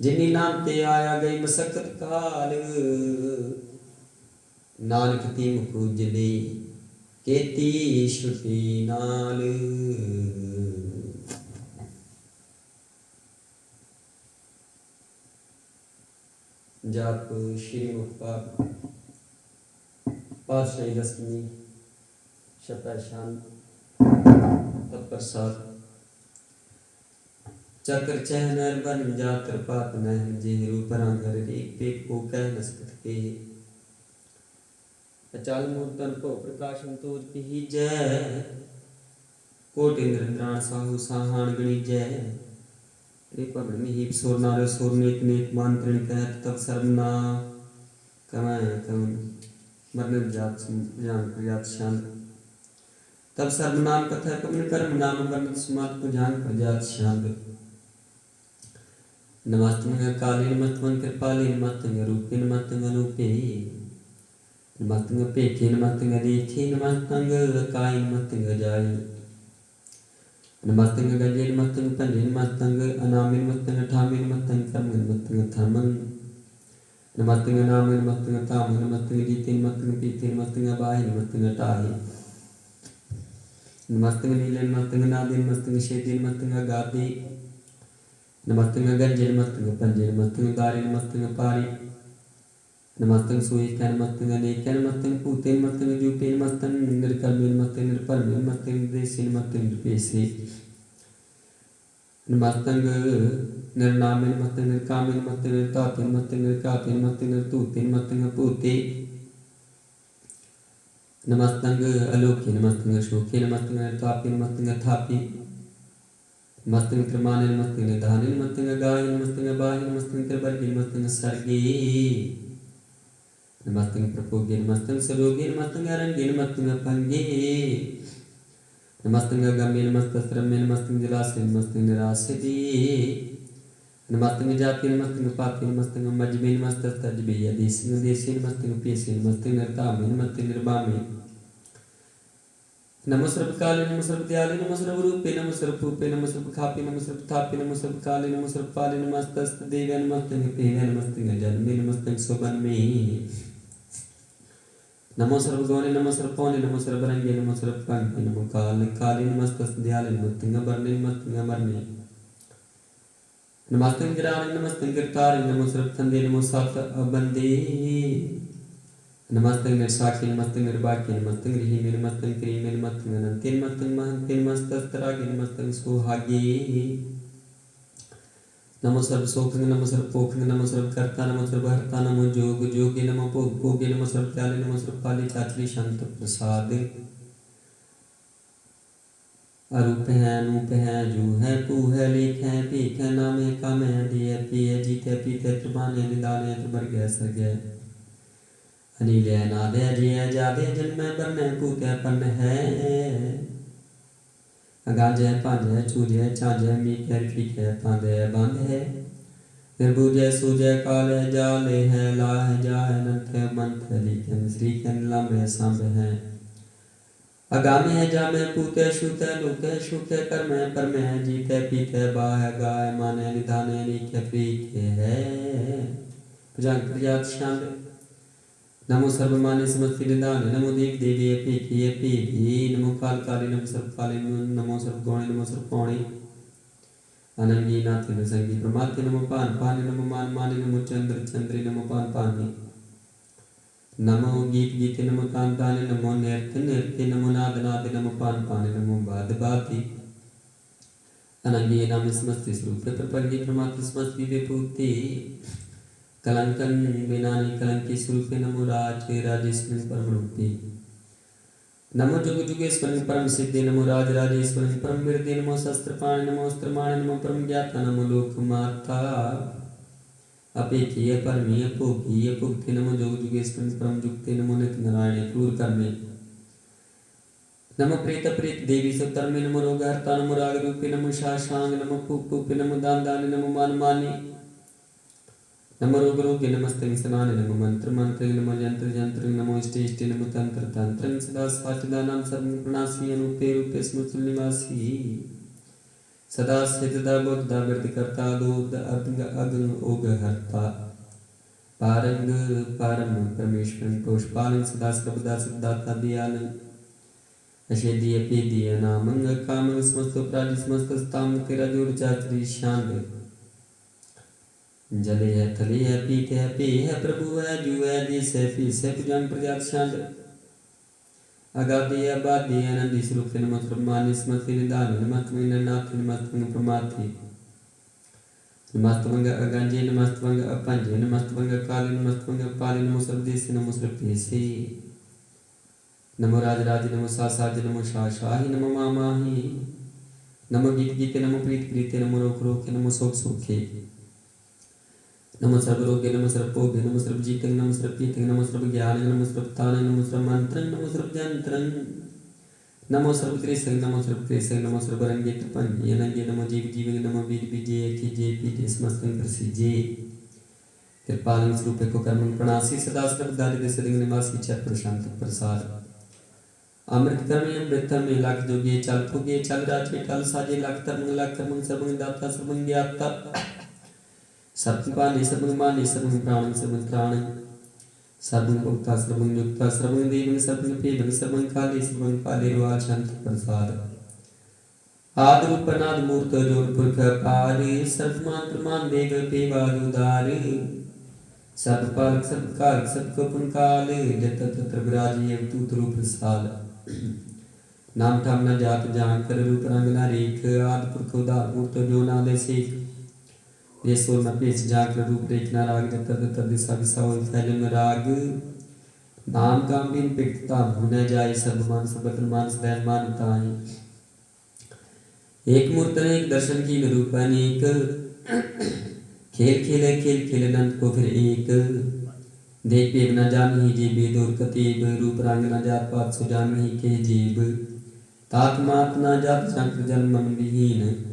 जिनी नाम ते आया गई मसकत काल नानक ती मुकुजली केती श्रुति नाल जाप श्री मुखपाल पातशाही दसवीं शपथ शांत तत्प्रसाद चक्र चहनर बन जातर पात नह जे रूप रंगर एक पेट को कह न सकत के अचाल मूर्तन को प्रकाशन तोज की जय कोट इंद्र इंद्राण साहु साहान गणी जय रे पवन में ही सोर नारे सोर नेक नेक मंत्रण कहत तब सर्वना कमय कवन मरण जात जान प्रजात शांत तब सर्वनाम कथा कमन कर्म नाम वर्ण सुमत पुजान प्रजात शांत नमस्तंग काले नमस्तंग कृपाले नमस्तंग रूपे नमस्तंग अनूपे नमस्तंग पेखे नमस्तंग देखे नमस्तंग काय नमस्तंग जाय नमस्तंग गजे नमस्तंग पंजे नमस्तंग अनामे नमस्तंग ठामे नमस्तंग कर्म नमस्तंग धर्मं नमस्तंग नाम नमस्तंग ताम नमस्तंग जीते नमस्तंग पीते नमस्तंग बाहि नमस्तंग टाहि नमस्तंग नीले नमस्तंग नादे नमस्तंग शेदे नमस्तंग गादे नमस्तंग गंजे नमस्तंग पंजे नमस्तंग दारे नमस्तंग पारी नमस्तंग सुएक नमस्तंग अनेक नमस्तंग पूते नमस्तंग जूपे नमस्तंग निर्कर्मे नमस्तंग निर्परमे नमस्तंग निर्देशे नमस्तंग निर्पेशे नमस्तंग निर्नामे नमस्तंग निर्कामे नमस्तंग निर्ताते नमस्तंग निर्काते नमस्तंग निर्तूते नमस्तंग पूते नमस्तंग अलोके नमस्तंग शोके नमस्तंग निर्तापे नमस्तंग थापे नमस्तंग त्रमाने नमस्तंग निधाने नमस्तंग गाय नमस्तंग बाहि नमस्तंग त्रिवर्गे नमस्तंग सर्गे नमस्तंग प्रपोगे नमस्तंग सरोगे नमस्तंग अरंगे नमस्तंग भंगे नमस्तंग गम्ये नमस्तस्त्रम्ये नमस्तंग जलाशय नमस्तंग निराशदे नमस्तंग जाते नमस्तंग पाते नमस्तंग मजबे नमस्तस्तजबे यदेशे देशे नमस्तंग पेशे नमस्तंग निर्तामे नमस्तंग निर्बामे नमो सर्वकाले नमो सर्वदयाले नमो सर्वरूपे नमो सर्वभूपे नमो सर्वखापे नमो सर्वतापे नमो सर्वकाले नमो सर्वपाले नमस्तस्देवे नमस्तंग पेवे नमस्तंग जन्मे नमस्तंग सुबन्मे नमो सर्वगौणे नमो सर्वपौने नमो सर्वरंगे नमो सर्वपंखे नमो काले काले नमस्तस्दयाले नमस्तंग बरने नमस्तंग अमरने नमस्तंग गिराने नमस्तंग गिरतारे नमो सर्वथंदे नमो सात अबंदे नमस्तंग निर्साक्षी नमस्तंग निर्वाक्य नमस्तंग ऋहिमे नमस्तंग क्रीमे नमस्तंग अनंते नमस्तंग महंते नमस्तस्तरागे नमस्तंग सुहागे नमो सर्व सोखंग नमो सर्व पोखंग नमो सर्व कर्ता नमो सर्व हर्ता नमो जोग जोगे नमो भोग भोगे नमो सर्व त्याले नमो सर्व पाली चाचली शांत प्रसाद अरूप है अनूप है जू है तू है लेख है पीख है नाम है काम है दिए पिए जीते पीते त्रिमाने निदाने त्रिवर्ग सर्ग अनिल है नादे जिय जादे जन्म बरने पूते पन है गांज है पांज है चूज है चांज है मीक है ठीक है तांद है बांध है निर्भुज है सूज है काल है जाल है ला है जा है नंथ है मंथ है लीक है श्री है नीलम है सांब है अगामे है जामे पूते शूत है लूत है शुक है कर्म है परम है जीत है पीत है बा है गा है मान है निधान है लीक है प्रीक है प्रजांग प्रजात शांत नमो सर्वमान्य समस्ति निधान नमो देव देवी अपी नमो काल काले नमो सर्व काले नमो सर्व गौणे नमो सर्व पौणे अनंगी नाथ संगी प्रमाते नमो पान पाने नमो मान माने नमो चंद्र चंद्रे नमो पान पाने नमो गीत गीते नमो तान ताने नमो नृत्य नृत्य नमो नाद नादे नमो पान पाने नमो बाद बाति अनंगी नाम समस्ति स्वरूप प्रपंगी प्रमाते समस्ति विभूति कलंकन बिनानी कलंकी स्वरूपे नमो राज राजेश्वरी परम रूपी नमो जुग जुगेश्वरी परम सिद्धि नमो राज राजेश्वरी परम वीरदे नमो शस्त्रपाणि नमो अस्त्रमाणि नमो परम ज्ञाता नमो लोक माता अपेक्षीय परमीय भोगीय भुक्ति नमो जुग जुगेश्वरी परम जुक्ते नमो नित्य नारायण क्रूर कर्मे नमो प्रेत प्रेत देवी सतर्मे नमो रोग हरता नमो राग रूपे नमो शाशांग नमो पुप पुपे नमो दान दाने नमो मान माने नमो रोग रोगे नमस्ते सनाने नमो मंत्र मंत्र नमो यंत्र यंत्र नमो इष्टे इष्टे नमो तंत्र तंत्र सदा साचदा नाम सर्व प्रणासी अनुपे रूपे स्मृति निवासी सदा सिद्धदा बुद्धा वृद्धि करता दूध अग्न अग्न ओग हरता पारंग पारम परमेश्वर पुष्पालन सदा सर्वदा सिद्धाता दियालन अशेदीय पेदीय नामंग कामंग समस्त प्राणि समस्त स्थाम तेरा जोड़ चाचरी शांग जले है थले है पीते है पे है प्रभु है जू है देश है पीस है पुजान प्रजात शांत अगाधि है बाधि है नंदी स्वरूप नमो ब्रह्मानि स्मृति निदान नमस्तमंग नाथ नमस्तमंग प्रमाथि नमस्तमंग अगंजे नमस्तमंग अपंजे नमस्तमंग काले नमस्तमंग पाले नमो सर्वदेशी नमो सर्वदेशी नमो राज राज नमो सासाज नमो शाही नमो मामाही नमो गीत गीते नमो प्रीत प्रीते नमो रोक रोके नमो शोक सोखे नमो सर्वरोगे नमो सर्वभोगे नमो सर्वजीते नमो सर्वपीते नमो सर्वज्ञाने नमो सर्वताने नमो सर्वमंत्रं नमो सर्वजंत्रं नमो सर्वत्रेसंग नमो सर्वत्रेसंग नमो सर्वरंगे त्रिपंगे अनंगे नमो जीव जीवे नमो वीर विजय अखिजे पीते समस्तंग प्रसिजे कृपालंग स्वरूप को कर्म प्रणासी सदा सर्वदारि सदिंग निवासी चर प्रशांत प्रसाद अमृत कर्म अमृत में लाख जोगे चल फुगे चल राजे टल साजे लाख तरंग लाख कर्म सर्वंग दाता सर्वंग ज्ञाता सर्वपाले सर्वंग माले सर्वंग प्राणं सर्वंग त्राणं सर्वं भुक्ता सर्वं युक्ता सर्वं देवं सर्वं पेवं सर्वं काले रुआ शांति प्रसाद आदि उपनाद मूर्त जोर पुरख पार सर्वमान प्रमाण देव पेवादुदार सर्वपालक सर्वकाल सबको पुनकाल जत तत्र विराजे अवतूत रूप साल नाम ठाम न जात जान कर रूप रंग न रेख आदि पुरख उदार मूर्त जो नादे सेख देशों न पेश जाकर रूप रेखना राग जब तक दिशा दिशा हो फैले राग नाम का बिन पिटता होने जाए सब मान सबतन मान सदैव मानताएं एक मूर्त ने एक दर्शन की निरूपण एक खेल खेले खेल खेले नंद को फिर एक देख पेव न जान ही जेब दूर कतीब रूप रंग न जात पात सो जान ही के जेब तात मात न जात चक्र जन्म मन विहीन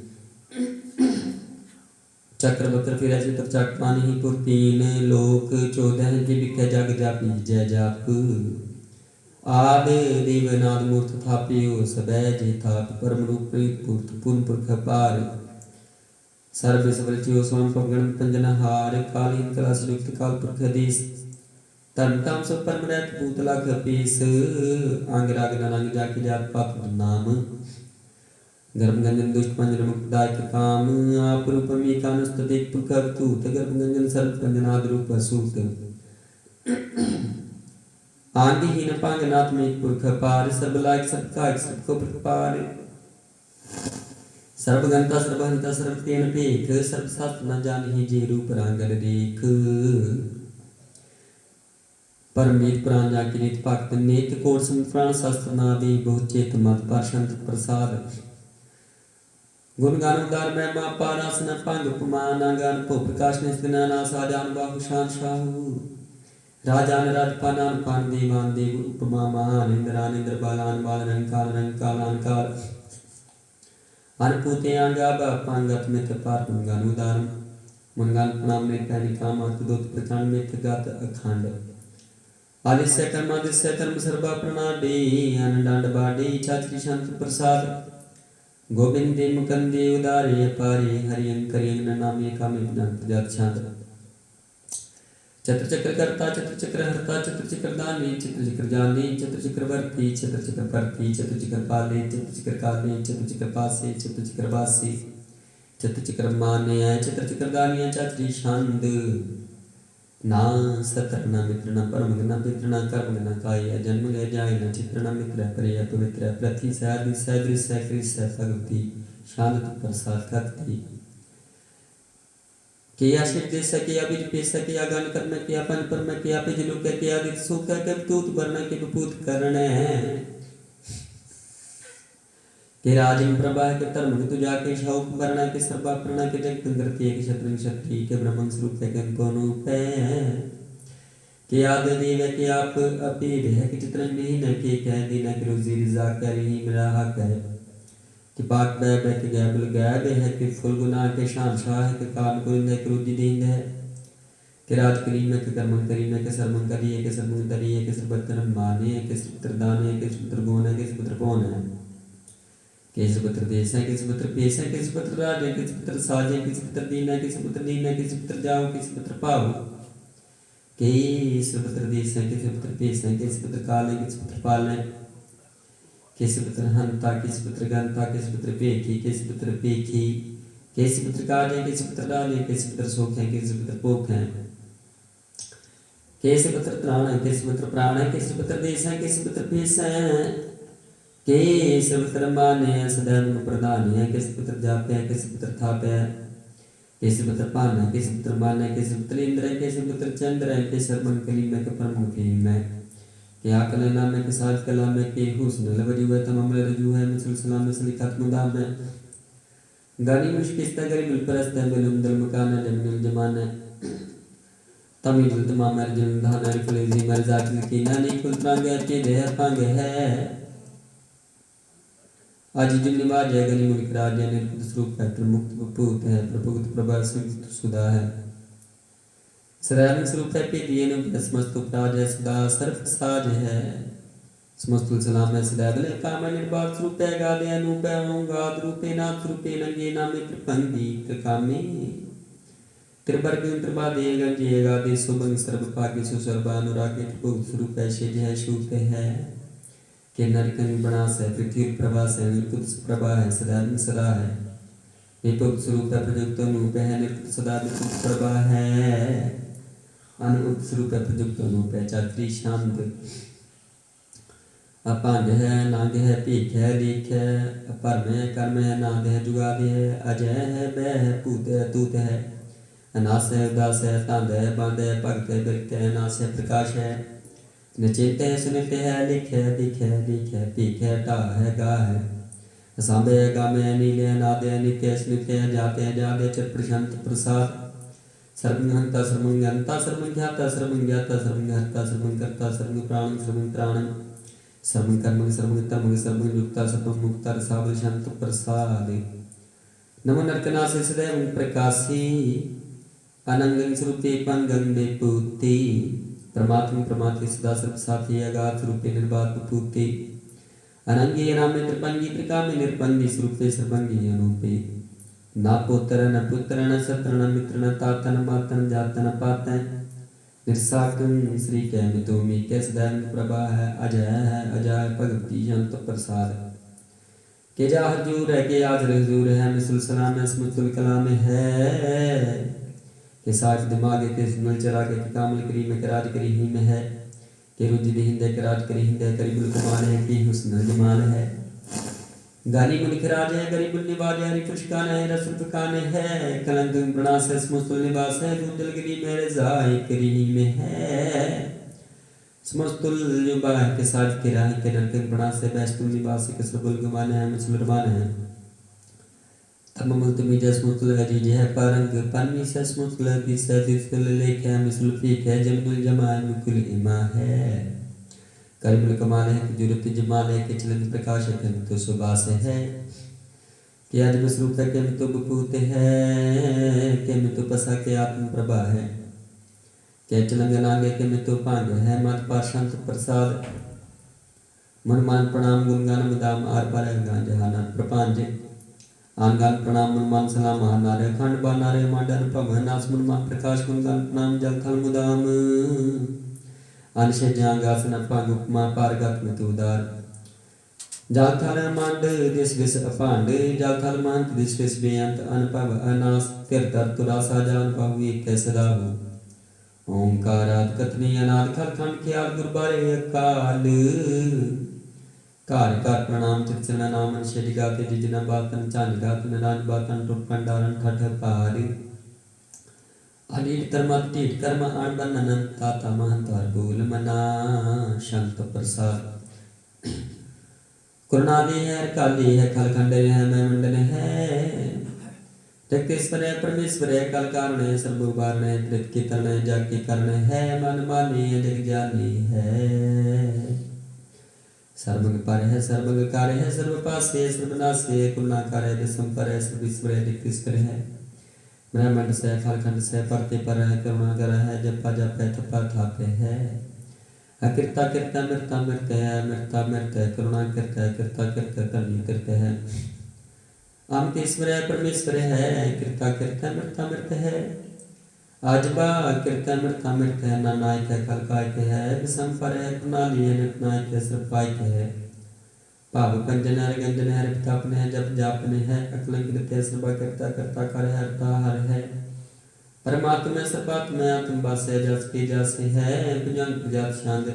चक्रवक्र फिर ऐसे तक चक्रपानी ही पुरतीन लोक 14 के बिखे जग जापी जय जाप आदि देवनाद मूर्त थापियो सबै जे थाप परम रूप प्रीत पूर्त पूर्ण पुरख पार सर्व सबरचियो सोम पगण पंजन हार कालीन कला सुयुक्त काल पुरख देश तन ताम सब परम रैत पूतला खपीस आंग राग नरंग जाके जात पात नाम गर्भगंजन दुष्ट पंजन मुक्ताय काम आप रूप में कानुस्त देख पुरख तूत गर्भगंजन सर्व कंजनाद रूप सूत आंधी ही न पांगनाथ में पुरख पार सर्व लायक सब कायक सबको पुरख पार सर्वगंता सर्वहंता सर्वतेन पेख सर्व शास्त्र न जान ही जे रूप रांगल देख परमेत प्राण जाके नित पाक्त नेत कोण सम प्राण शास्त्र नादि बहुत चेत मत पार्षंत प्रसाद गुण गान उदार महिमा पारासन पंग उपमान गान को प्रकाश निस्तना साजान बाहु शान शाहु राजान राजपानान पान देवान देव उपमा महान इंद्रान इंद्र बालान बाल रंकालान काल अनपुते आंगा बापांगत मित पार गुणगान उदार मुनगान प्रणाम में पैनी काम अतुदोत प्रकांड मित गात अखंड आदिस्य कर्मादिस्य कर्म सर्वा प्रणाडे अनडांड बाडे चाचरी शांत प्रसाद गोविंदे मुकंदे उदारे अपारे हरियं करियं नामे कामे प्रजात छांद चत्र चक्र कर्ता चत्र चक्र हर्ता चत्र चक्र दानी चत्र चक्र जाने चत्र चक्र वर्ती चत्र चक्र परती चत्र चक्र पाले चत्र चक्र काले चत्र चक्र पासे चत्र चक्र वासी चत्र चक्र माने चत्र चक्र दानी चाचरी शांद ना सतर न मित्र न परम न पितृ न कर्म न काय जन्म गए जाय न चित्र न मित्र प्रिय पवित्र प्रति साधि सदृश कृष भक्ति शांत प्रसाद करती किया शिव देश किया बीज पेश किया गान कर्म किया पन परम किया पे जिलो किया दिल सुख के तूत वर्ण के विभूत करने के राजिम प्रभा के धर्म तुझा के शौक वर्ण के सर्वा प्रण के जग कृति के क्षत्र शक्ति के ब्रह्म स्वरूप के अनुप के आदि देव के आप अपि भय के चित्र में न के कह दीना के रोजी रिजा करी मेरा हक है कि पाक बह बह के गैबल गैब है कि फुल गुना के शान शाह के कान को इंद के रुदि दीन है कि राज करीम के कर्म करीम के सर्वं करिए के सर्वं दरिए के सर्वत्र माने के सर्वत्र दाने के सर्वत्र गुण के सर्वत्र कौन है किस पुत्र देश है किस पुत्र पेश है किस पुत्र राज है किस पुत्र साज है किस पुत्र दीन है किस पुत्र दीन है किस पुत्र जाओ किस पुत्र पाओ किस पुत्र देश है किस पुत्र पेश है किस पुत्र काल है किस पुत्र पाल है किस पुत्र हंता किस पुत्र गंता किस पुत्र पेखी किस पुत्र पेखी किस पुत्र काज है किस पुत्र राज है किस पुत्र शोक है किस पुत्र पोख है किस पुत्र त्राण है किस पुत्र प्राण है किस पुत्र देश है किस पुत्र पेश है किस पुत्र माने सदैव प्रदान है किस पुत्र जाप है किस पुत्र थाप है किस पुत्र पान है किस पुत्र मान है किस पुत्र इंद्र है किस पुत्र चंद्र है किस सर्वन कलीम है परम कलीम है कि आकल नाम है कि साज कलाम है कि हुस्न लवजी हुआ तमाम रजू है मिसल सलाम में सलीकात मुदाम है गानी मुश्किस्ता गरीब परस्त है बिलुम दल मकान है जमीन जमान है तमिल तमा मर जन धाना रिफलेजी मर जाकिल की नानी कुल त्रांगे के देह पांगे है आज जिन निवाज है गनि मुनिक राज है निर्कुत स्वरूप है प्रमुक्त भूत है प्रभुत प्रभा सुधा है सदैव स्वरूप है पे दिए नु समस्त उपराज है सदा सर्व साज है समस्त सलाम है सदैव ले काम निर्बाध स्वरूप है गादे अनूप है ओंगाद रूपे नाथ रूपे नंगे नामे त्रिपंदी त्रिकामे त्रिवर्ग त्रिबादे गंजे गादे सुबंग सर्व पाके सुसर्व अनुरागे त्रिभुत स्वरूप है शेज है शूप है के नरकन बनास है पृथ्वी प्रभास है निर्कुत प्रभा है सदैव सदा है विपुक्त स्वरूप है प्रयुक्त अनूप है निर्कुत सदा विपुक्त प्रभा है अनुप स्वरूप है प्रयुक्त अनूप है चात्री शांत अपांग है नाग है पीख है लीख है परम है कर्म है नाद है जुगाद है अजय है वह है पूत है तूत है अनास है उदास है तांद है बांध है भक्त है बिरत है नास है प्रकाश है निचित है सुनित है लिख है दिख है लीख है पीख है टा है गा है सांबे है गामे है नीले है नादे है नित्य है स्मित है जाते हैं जादे चित प्रशांत प्रसाद सर्वंगहंता सर्वंगहंता सर्वंज्ञाता सर्वंज्ञाता सर्वंगहर्ता सर्वंकर्ता सर्वंग प्राण सर्वंग प्राणम सर्वं कर्म सर्वं तम सर्वं युक्ता सर्वं मुक्ता रसावल शांत प्रसाद नमो नरकनासे सदैव प्रकाशी अनंगं स्वरूपे पंगं बेपूति परमात्म परमात्मे सदा सर्व साथी अगाध स्वरूपे निर्बाध पूति अनंगे नामे त्रिपंगी त्रिकामे निर्पंगी स्वरूपे सर्वंगी अनूपे ना पुत्र न पुत्र न सत्र न मित्र न तातन मातन जातन पातन निर्साकं श्री कैमितो में के सदैव प्रभा है अजय भगवती जंत प्रसाद के जा हजूर है के आज हजूर है मिसल सलाम है स्मुतुल कलाम है के साज दिमाग के सुनल चरा के कामल करी में कराज करी ही में है के रुज हिंदे कराज करी हिंदे करीबुल कमाल है की हुस्न जमाल है गाली मुनिख राज है गरीबुल निवाज है रिपुष्कान है रसुल कान है कलंक प्रणास है स्मुस्तुल निवास है गुंजल गिरी मेरे जाय करी में है स्मुस्तुल युबा के साज के राह के नरक प्रणास है बैस्तुल निवास के सबुल गमान है मुसलमान है तब मुल्तमी जस्मुतुल अजीज है परंग पन्नी से स्मुतुल की सदिसुल लेख है मिसल फीक है जमुल जमा मुकुल इमा है करीबुल कमाल है कि जुरत जमाल है कि चलन प्रकाश है कि तो सुबास है कि आज स्वरूप है कि तो बपूत है कि तो पसा के आत्म प्रभा है कि चलंग नागे कि तो पांग है मत पाशांत प्रसाद मन मान प्रणाम गुणगान मुदाम आर पर जहाना प्रपांज आनगान प्रणाम मन मान सलाम नारे खंड बानारे माडन पवन नास मन मान प्रकाश गुणगान प्रणाम जल थल मुदाम अनशे जांगासन पांग उपमा पारगत में उदार जालथाल मांड दिस विस अपांड जालथाल मांड दिस विस बेअंत अनपव अनास तीर्थर तुरासा जान पावी कैसदा हो ओंकारात कथनी अनाद खल खंड ख्याल गुरबारे अकाल कार कार प्रणाम चित्सना नामन शेडी गाते जिजना बातन चांद गातन राज बातन टुट पंडारन ठठ पार अलीट कर्मा टीट कर्म आणबन अनंत ताता महंतार बोल मना शांत प्रसाद करुणादि है काली है खलखंड है मैं मंडल है जगदीश्वर है परमेश्वर है काल कारण है सर्वोभार है कृत की तरण है जग की करण है मन मानी है जग जानी है सर्वग पर है सर्वग कार्य है सर्व पास है सर्वनाश है कुलनाकार है विषम है सर्वेश्वर है जगदीश्वर है ब्रह्मांड से खलखंड से परते पर है करुणा कर है जपा जप है तपा थापे है अकृता कृता मृता मृत है मृता मृत है करुणा करता है कृता कृता करनी करते है अमित ईश्वर है परमेश्वर है कृता कृता मृता मृत है आजबा कृता मृता मृत है नानायक है खलकायक है विषम पर है प्रणाली है नितनायक है सर्पायक है पाप कंजन है गंजन है रिपतापन है जप जापन है अकलंकृत है सर्वा करता करता कर है हरता हर है परमात्मा सर्वात्मा आत्म वास है जस की जस है पुजान प्रजात शांत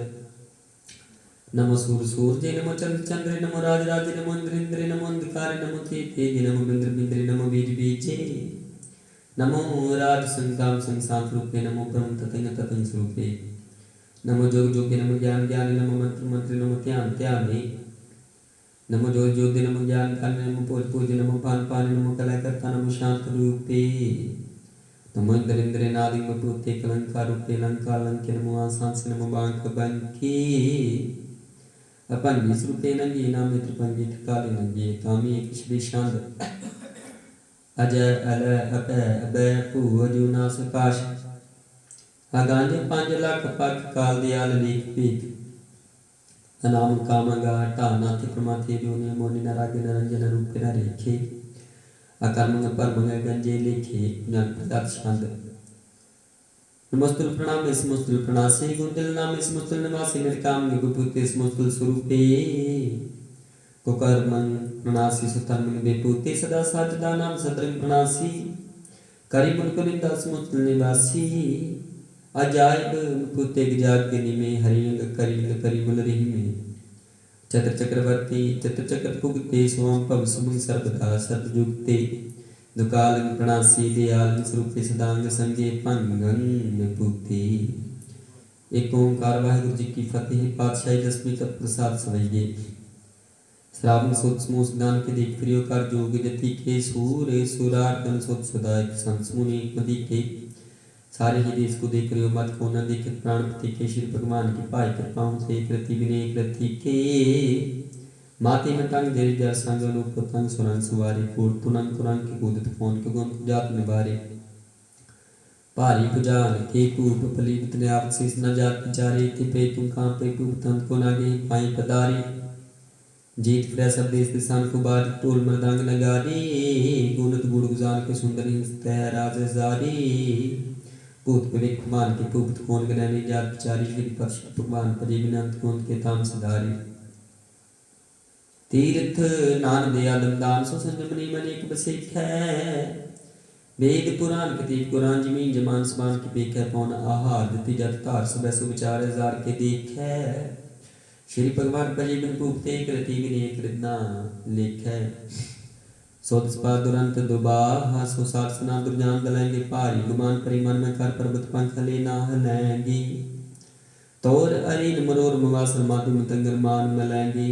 नमो सूर्य सूर्य नमो चंद्र चंद्र नमो राज राज नमो इंद्र इंद्र नमो अंधकार नमो तेज नमो बिंद्र बिंद्र नमो बीज बीजे नमो राज संताम संसांत रूपे नमो ब्रह्म ततंग ततंग स्वरूपे नमो जोग जोगे नमो ज्ञान ज्ञानी नमो मंत्र मंत्री नमो ध्यान ध्यानी नमो जोग जोग नमो ज्ञान काल नमो पूज पूज नमो पान पान नमो कला करता नमो शांत रूपे नमो इंद्रेंद्र नादि मपूते कलंका रूपे लंका लंके नमो आसांस नमो बांक बंकी अपन विश्रुपे नंगी नामे त्रिपंगी त्रिकाले नंगी कामी किशबी शांद अजय अलय अपय अभय भू अजूना सकाश अगांजे 5 लाख पग काल दयाल लेख पीत अनाम कामगा हटा नाथि प्रमाथि जोनि मोनि नरागे नरंजन रूपे न रेखे अकर्मंग परमंग गंजे लेखे ज्ञान प्रदात छंद नमस्तुल प्रणाम समस्तुल प्रणासे गुंडल नाम समस्तुल नमासे निर्काम निगुपुते समस्तुल स्वरूपे कुकर्मंग प्रणासी सुतर्मंग बेपुते सदा साजदा नाम सतरंग प्रणासी करी मुनको निंदा समस्तुल निवासी अजायब मुकुते गजाग गिनी में हरियंग करी मुल रही में चत्र चक्रवर्ती चत्र चक्र पुगते स्वाम पव सुमंग सर्वदा सर्वयुक्ते दुकाल प्रणासी दयाल स्वरूपे सदांग संगे पंगंग पुगते। एक ओंकार वाहिगुरु जी की फतेह। पातशाही दसवीं का प्रसाद सवैये श्रावण सुद समूह दान के देख प्रियो कर जोग जति के सूर सुरार्दन सुद सदाय संसमुनि मदि के सारे ही देश को देख रहे हो मत को न देख प्राणपति के श्री भगवान की पाई कृपाओं से कृति विनय कृति के माते में तंग देर जर संग रूप तंग सुरंग सुवारी कोट तुनंग कुरंग के कूदत फोन के गुण जात निवारे भारी पुजान के कूप पली बितने आप शीस न जात विचारे के पे तुम काम पे कूप तंत को नागे पाई पदारी जीत फिर सब देश दिशान को बाद टोल मृदंग नगारी गुणत गुड़ गुजार के सुंदरी राज जारी भूत विवेक भगवान के भूत कौन गणनी जात विचारी श्री भगवान परिविनंत कौन के ताम सदारी तीर्थ नान दयालम दान सो संजमनी मन एक बसेख है वेद पुराण कतीब कुरान जमीन जमान समान की बेख है पौन आहार दति जत तार सब सो विचार हजार के देख है श्री भगवान परिविन भूपते कृति विनय कृतना लेख है सोदस्पा दुरंत दुबाह सो सारसना दुर्जान दलेंगे पारी गुमान परिमान में कर पर्वत पंख ले नाह लेंगी तोर अरिन मरोर मवासर माधु मतंगर मान मलेंगे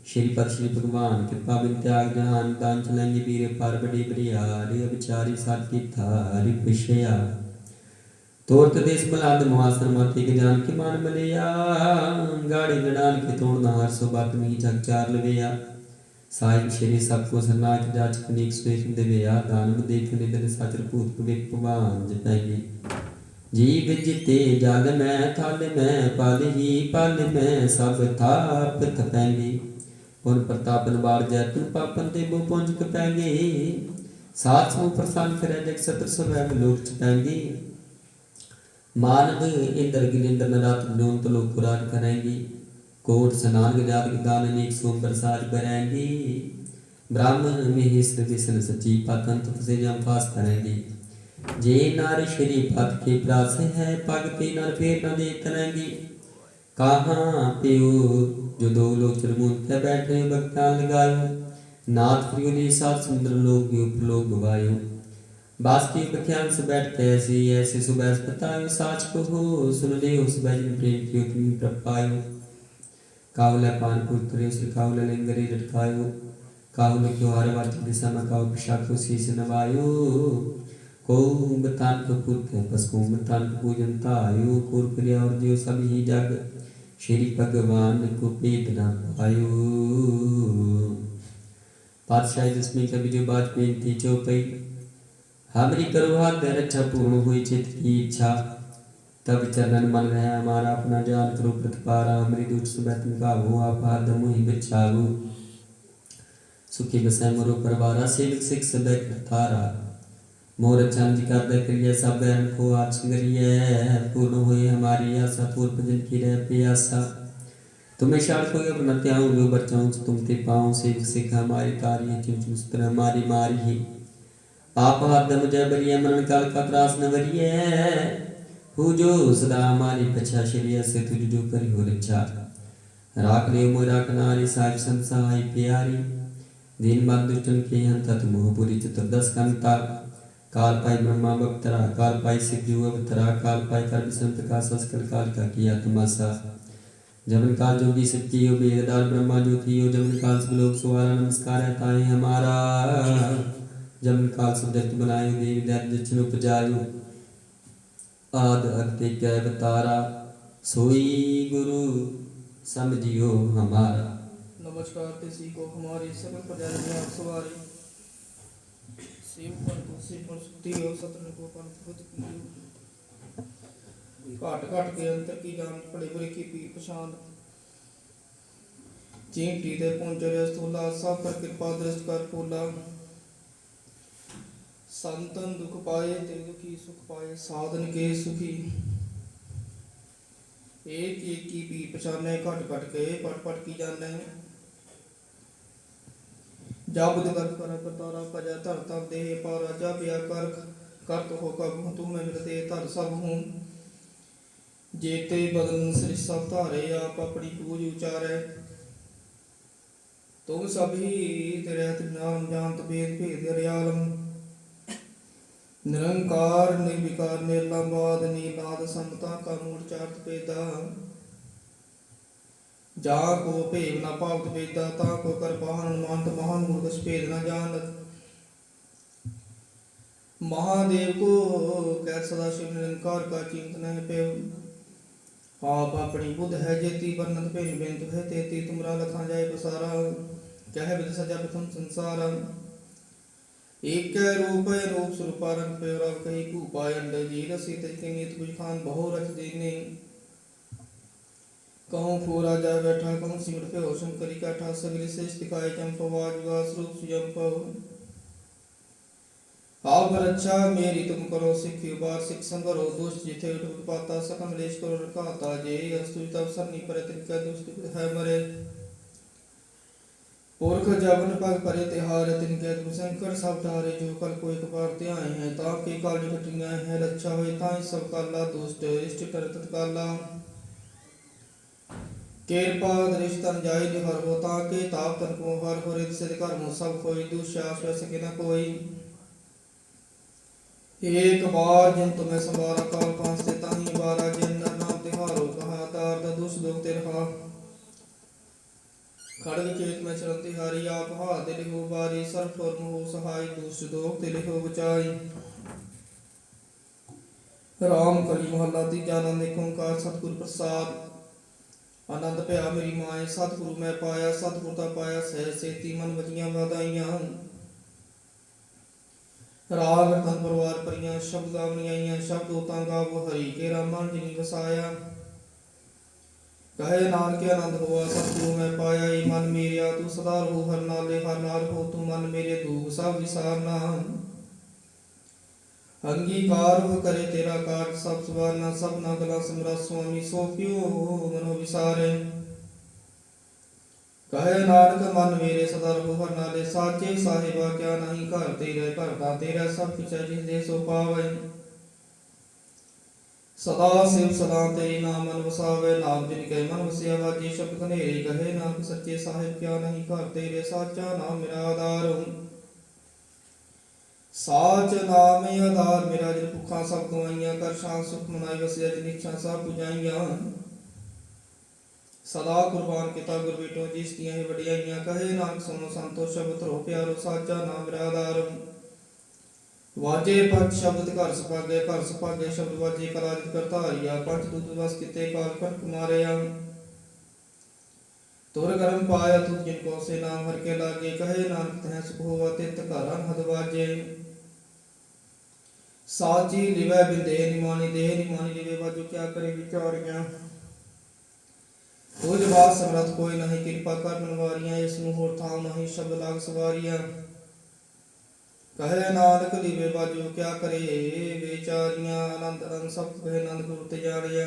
श्रीपद श्री भगवान कृपा बिन त्याग जहान दान चलेंगे वीर पार बड़ी बरियारी अभिचारी साथी थारी पिछया तोर तदेश मलाद मवासर माथे के जान के मान मलिया गाड़ी गड़ान के तोड़ नहार सो बात में जग चार लवेया साहिब श्री सबको सरनाक जाच कनीक सुख देवया दानव देख निधन साचर भूत विवेक भगवान जपाएंगे जीव जिते जल में थल में पल ही पल में सब थाप थपेंगे पुन प्रतापन बार जैतुन पापन ते बो पुंज कपेंगे सात समूह प्रसान करे जग सत्र सब लोक चपेंगे मानव इंद्र गिरिंद्र नरात ज्ञोत लोक राज करेंगे कोट स्नान गजात दान अनेक सोम प्रसाद करेंगे ब्राह्मण में विष्णु सची पतंत से जम फास करेंगे जे नार श्री पद के प्रास है पगते नर फेर न दे करेंगे कहाँ पियो जो दो लोग चरमुंते बैठे भक्ता लगायो नाथ प्रियोली सात सुंदर लोग उपलोक गवायो बास्की बख्यान से बैठते ऐसे ऐसे सुबह बतायो साच को हो सुन ले उस बैजन प्रेम की उतनी प्रपायो कावला पान पुत्रे श्री कावला लिंगरे लटकायो कावल क्यों हर वाच दिशा में काव पिशाच को शीश नवायो को बतान को पुत्र बस को बतान को पूजन तायो कुर क्रिया और जो सभी ही जग श्री भगवान को पेट न पायो। पातशाही दसवीं कवि जो बात बेनती चौपई हमारी करो हाथ रक्षा पूर्ण हुई चित्त की इच्छा तब चरण मन रहे हमारा अपना जान करो प्रतिपारा हमारी दुख सुबह का हो आप मुहि बिछाओ सुखी बसै मोरो परवारा सेवक सिख सब तारा मोर चंद कर दे क्रिया सब बहन को आज संगरिए पूर्ण हुए हमारी आशा पूर्व भजन की रह प्यासा तुम्हें शाड़ को अपना त्याऊं जो बचाऊं तुम ते पाऊं सेवक सिख हमारी तारी चुन चुन सुतर हमारी मारी ही पाप हाथ दम जय बरिए मरण काल का त्रास न वरिए पूजो सदा हमारी पछा शरीर से तुझ जो करी हो रक्षा राख ले मोरा कनारी साहिब संसाई प्यारी दिन बाद दुष्टन के हंत मोहपुरी चतुर्दश कंता काल पाई ब्रह्मा बक्तरा काल पाई शिवजू अवतरा काल पाई कर विसंत का संस्कर काल का किया तमाशा जमन काल जोगी सच्ची यो बेदार ब्रह्मा ज्योति यो जमन काल सब लोग सुवारा नमस्कार है ताए हमारा जमन काल सब बनायो देव दैत जिछन उपजायो आद अगते कै बतारा सोई गुरु समझियो हमारा। नमस्कार तेसी को हमारी सकल प्रजा में आप सवारी सेव पर तुलसी पर सुक्ति और सतन को पर खुद घाट घाट के अंतर की जान पड़े बड़े की पी पछान चींटी दे पहुंचरे स्थूला सब पर कृपा दृष्ट कर फूला संतन दुख पाए ते दुखी सुख पाए साधन के सुखी एक एक की पी पछाने घट घट के पट पट की जाने जब दिगर कर करतारा प्रजा धर तब देह पारा जब या कर तो हो कब हूँ तुम्हें मिलते धर सब हूँ जेते बदन श्री सब धारे आप अपनी पूज उचारे तुम सभी तेरे नाम जानत भेद भेद हरियालम निरंकार निर्विकार निर्लंबाद नीलाद समता का मूर्चार्थ पेदा जा को भेद न पावत वेदा ता को कर पाहन मानत महान मूर्ख भेद न जानत महादेव को कह सदा शिव निरंकार का चिंतन है पे आप अपनी बुद्ध है जेती वर्णत भेन बेंतु है तेती तुमरा लखा जाए पसारा कह विद सजा प्रथम संसार एक रूप रूप स्वरूपारंग पेरा कही कूपाय अंडे जी रसी तजके नीत कुछ खान बहु रच देने कहूँ फूरा जा बैठा कहूँ सिमट पे हो शंकरी काठा सगरी से दिखाए चंपवाज वास रूप सुयंप आप रक्षा मेरी तुम करो सिख बार सिख संवरो दुष्ट जिथे उठ पाता सकम लेश करो रखाता जे अस्तु तब सरनी पर तिनका दुष्ट है मरे पुरख जबन पग परे तिहार तिनके शंकर सब ठारे जो कल को एक बार त्याए हैं ताके काल निकटियाँ हैं रक्षा हुए ताई सब काला दुष्ट इष्ट कर तत्काला कृपा दृष्टन जाय निहर हो ताके ताप तन को हर हो रित सिद्ध कर्म सब कोई दुष्यास वै सके न कोई एक बार जिन तुम्हें संवारा काल पांच से ताही बारा जिन नर नाम तिहारो कहा दार दुष्ट दुख तिरहा खड़ग चेत में चरण तिहारी आप हाथ दिल हो बारी सर ठोर हो सहाय दुष्ट दोख दिल हो बचाई राम कली मोहल्ला तीजा आनंद एक ओंकार सतगुर प्रसाद आनंद भया मेरी माए सतगुरु मैं पाया सतगुरता पाया सह सेती मन बजियां वादाइयां राग तन परिवार परियां शब्द गावनियां शब्द उतां गावो हरि के रामन जिनी वसाया कहे नानक आनंद हुआ सतगुरु मैं पाया ही मन मेरिया तू सदा रहू हर नाल हो तू मन मेरे दूग सब विसारना अंगीकार हो करे तेरा कार सब सवारना सब ना गला समरा स्वामी सो क्यों मनो विसारे कहे नानक मन मेरे सदा रहू हर नाले साचे साहिबा क्या नहीं घर तेरे भरता तेरा सब कुछ जिस दे सो पावे सदा शिव सदा तेरी नाम मन वसावे नाम जिन के मन वसिया वाजी शब्द कनेरी कहे नानक सच्चे साहिब क्या नहीं कर तेरे साचा नाम मेरा आधार साच नाम आधार मेरा जिन भुखा सब गवाइयां कर शान सुख मनाई वसिया जिन इच्छा सब पुजाइयां सदा कुर्बान किता गुर बेटो जिसतियां ही वडियाइयां कहे नानक सुनो संतो शब्द रो प्यारो साचा नाम मेरा आधार वाजे पंच शब्द घर सपागे शब्द वाजे कलाजित करतारिया पंच दूत वस किते काल कट कुमारया तुर गरम पाया तुझ जिनको से नाम हर के लागे कहे नानक तह सुख होवा तित घरन हद वाजे साची लिवै बिंदे निमानी देह निमानी लिवे वाजो क्या करे विचारियां तुझ बात समरथ कोई नहीं कृपा कर मनवारियां इसनु होर थाम नहीं शब्द लाग सवारियां कहे नानक लिवे बाजो क्या करे बेचारियां आनंद आनंद सब कहे आनंद गुरु ते जानिया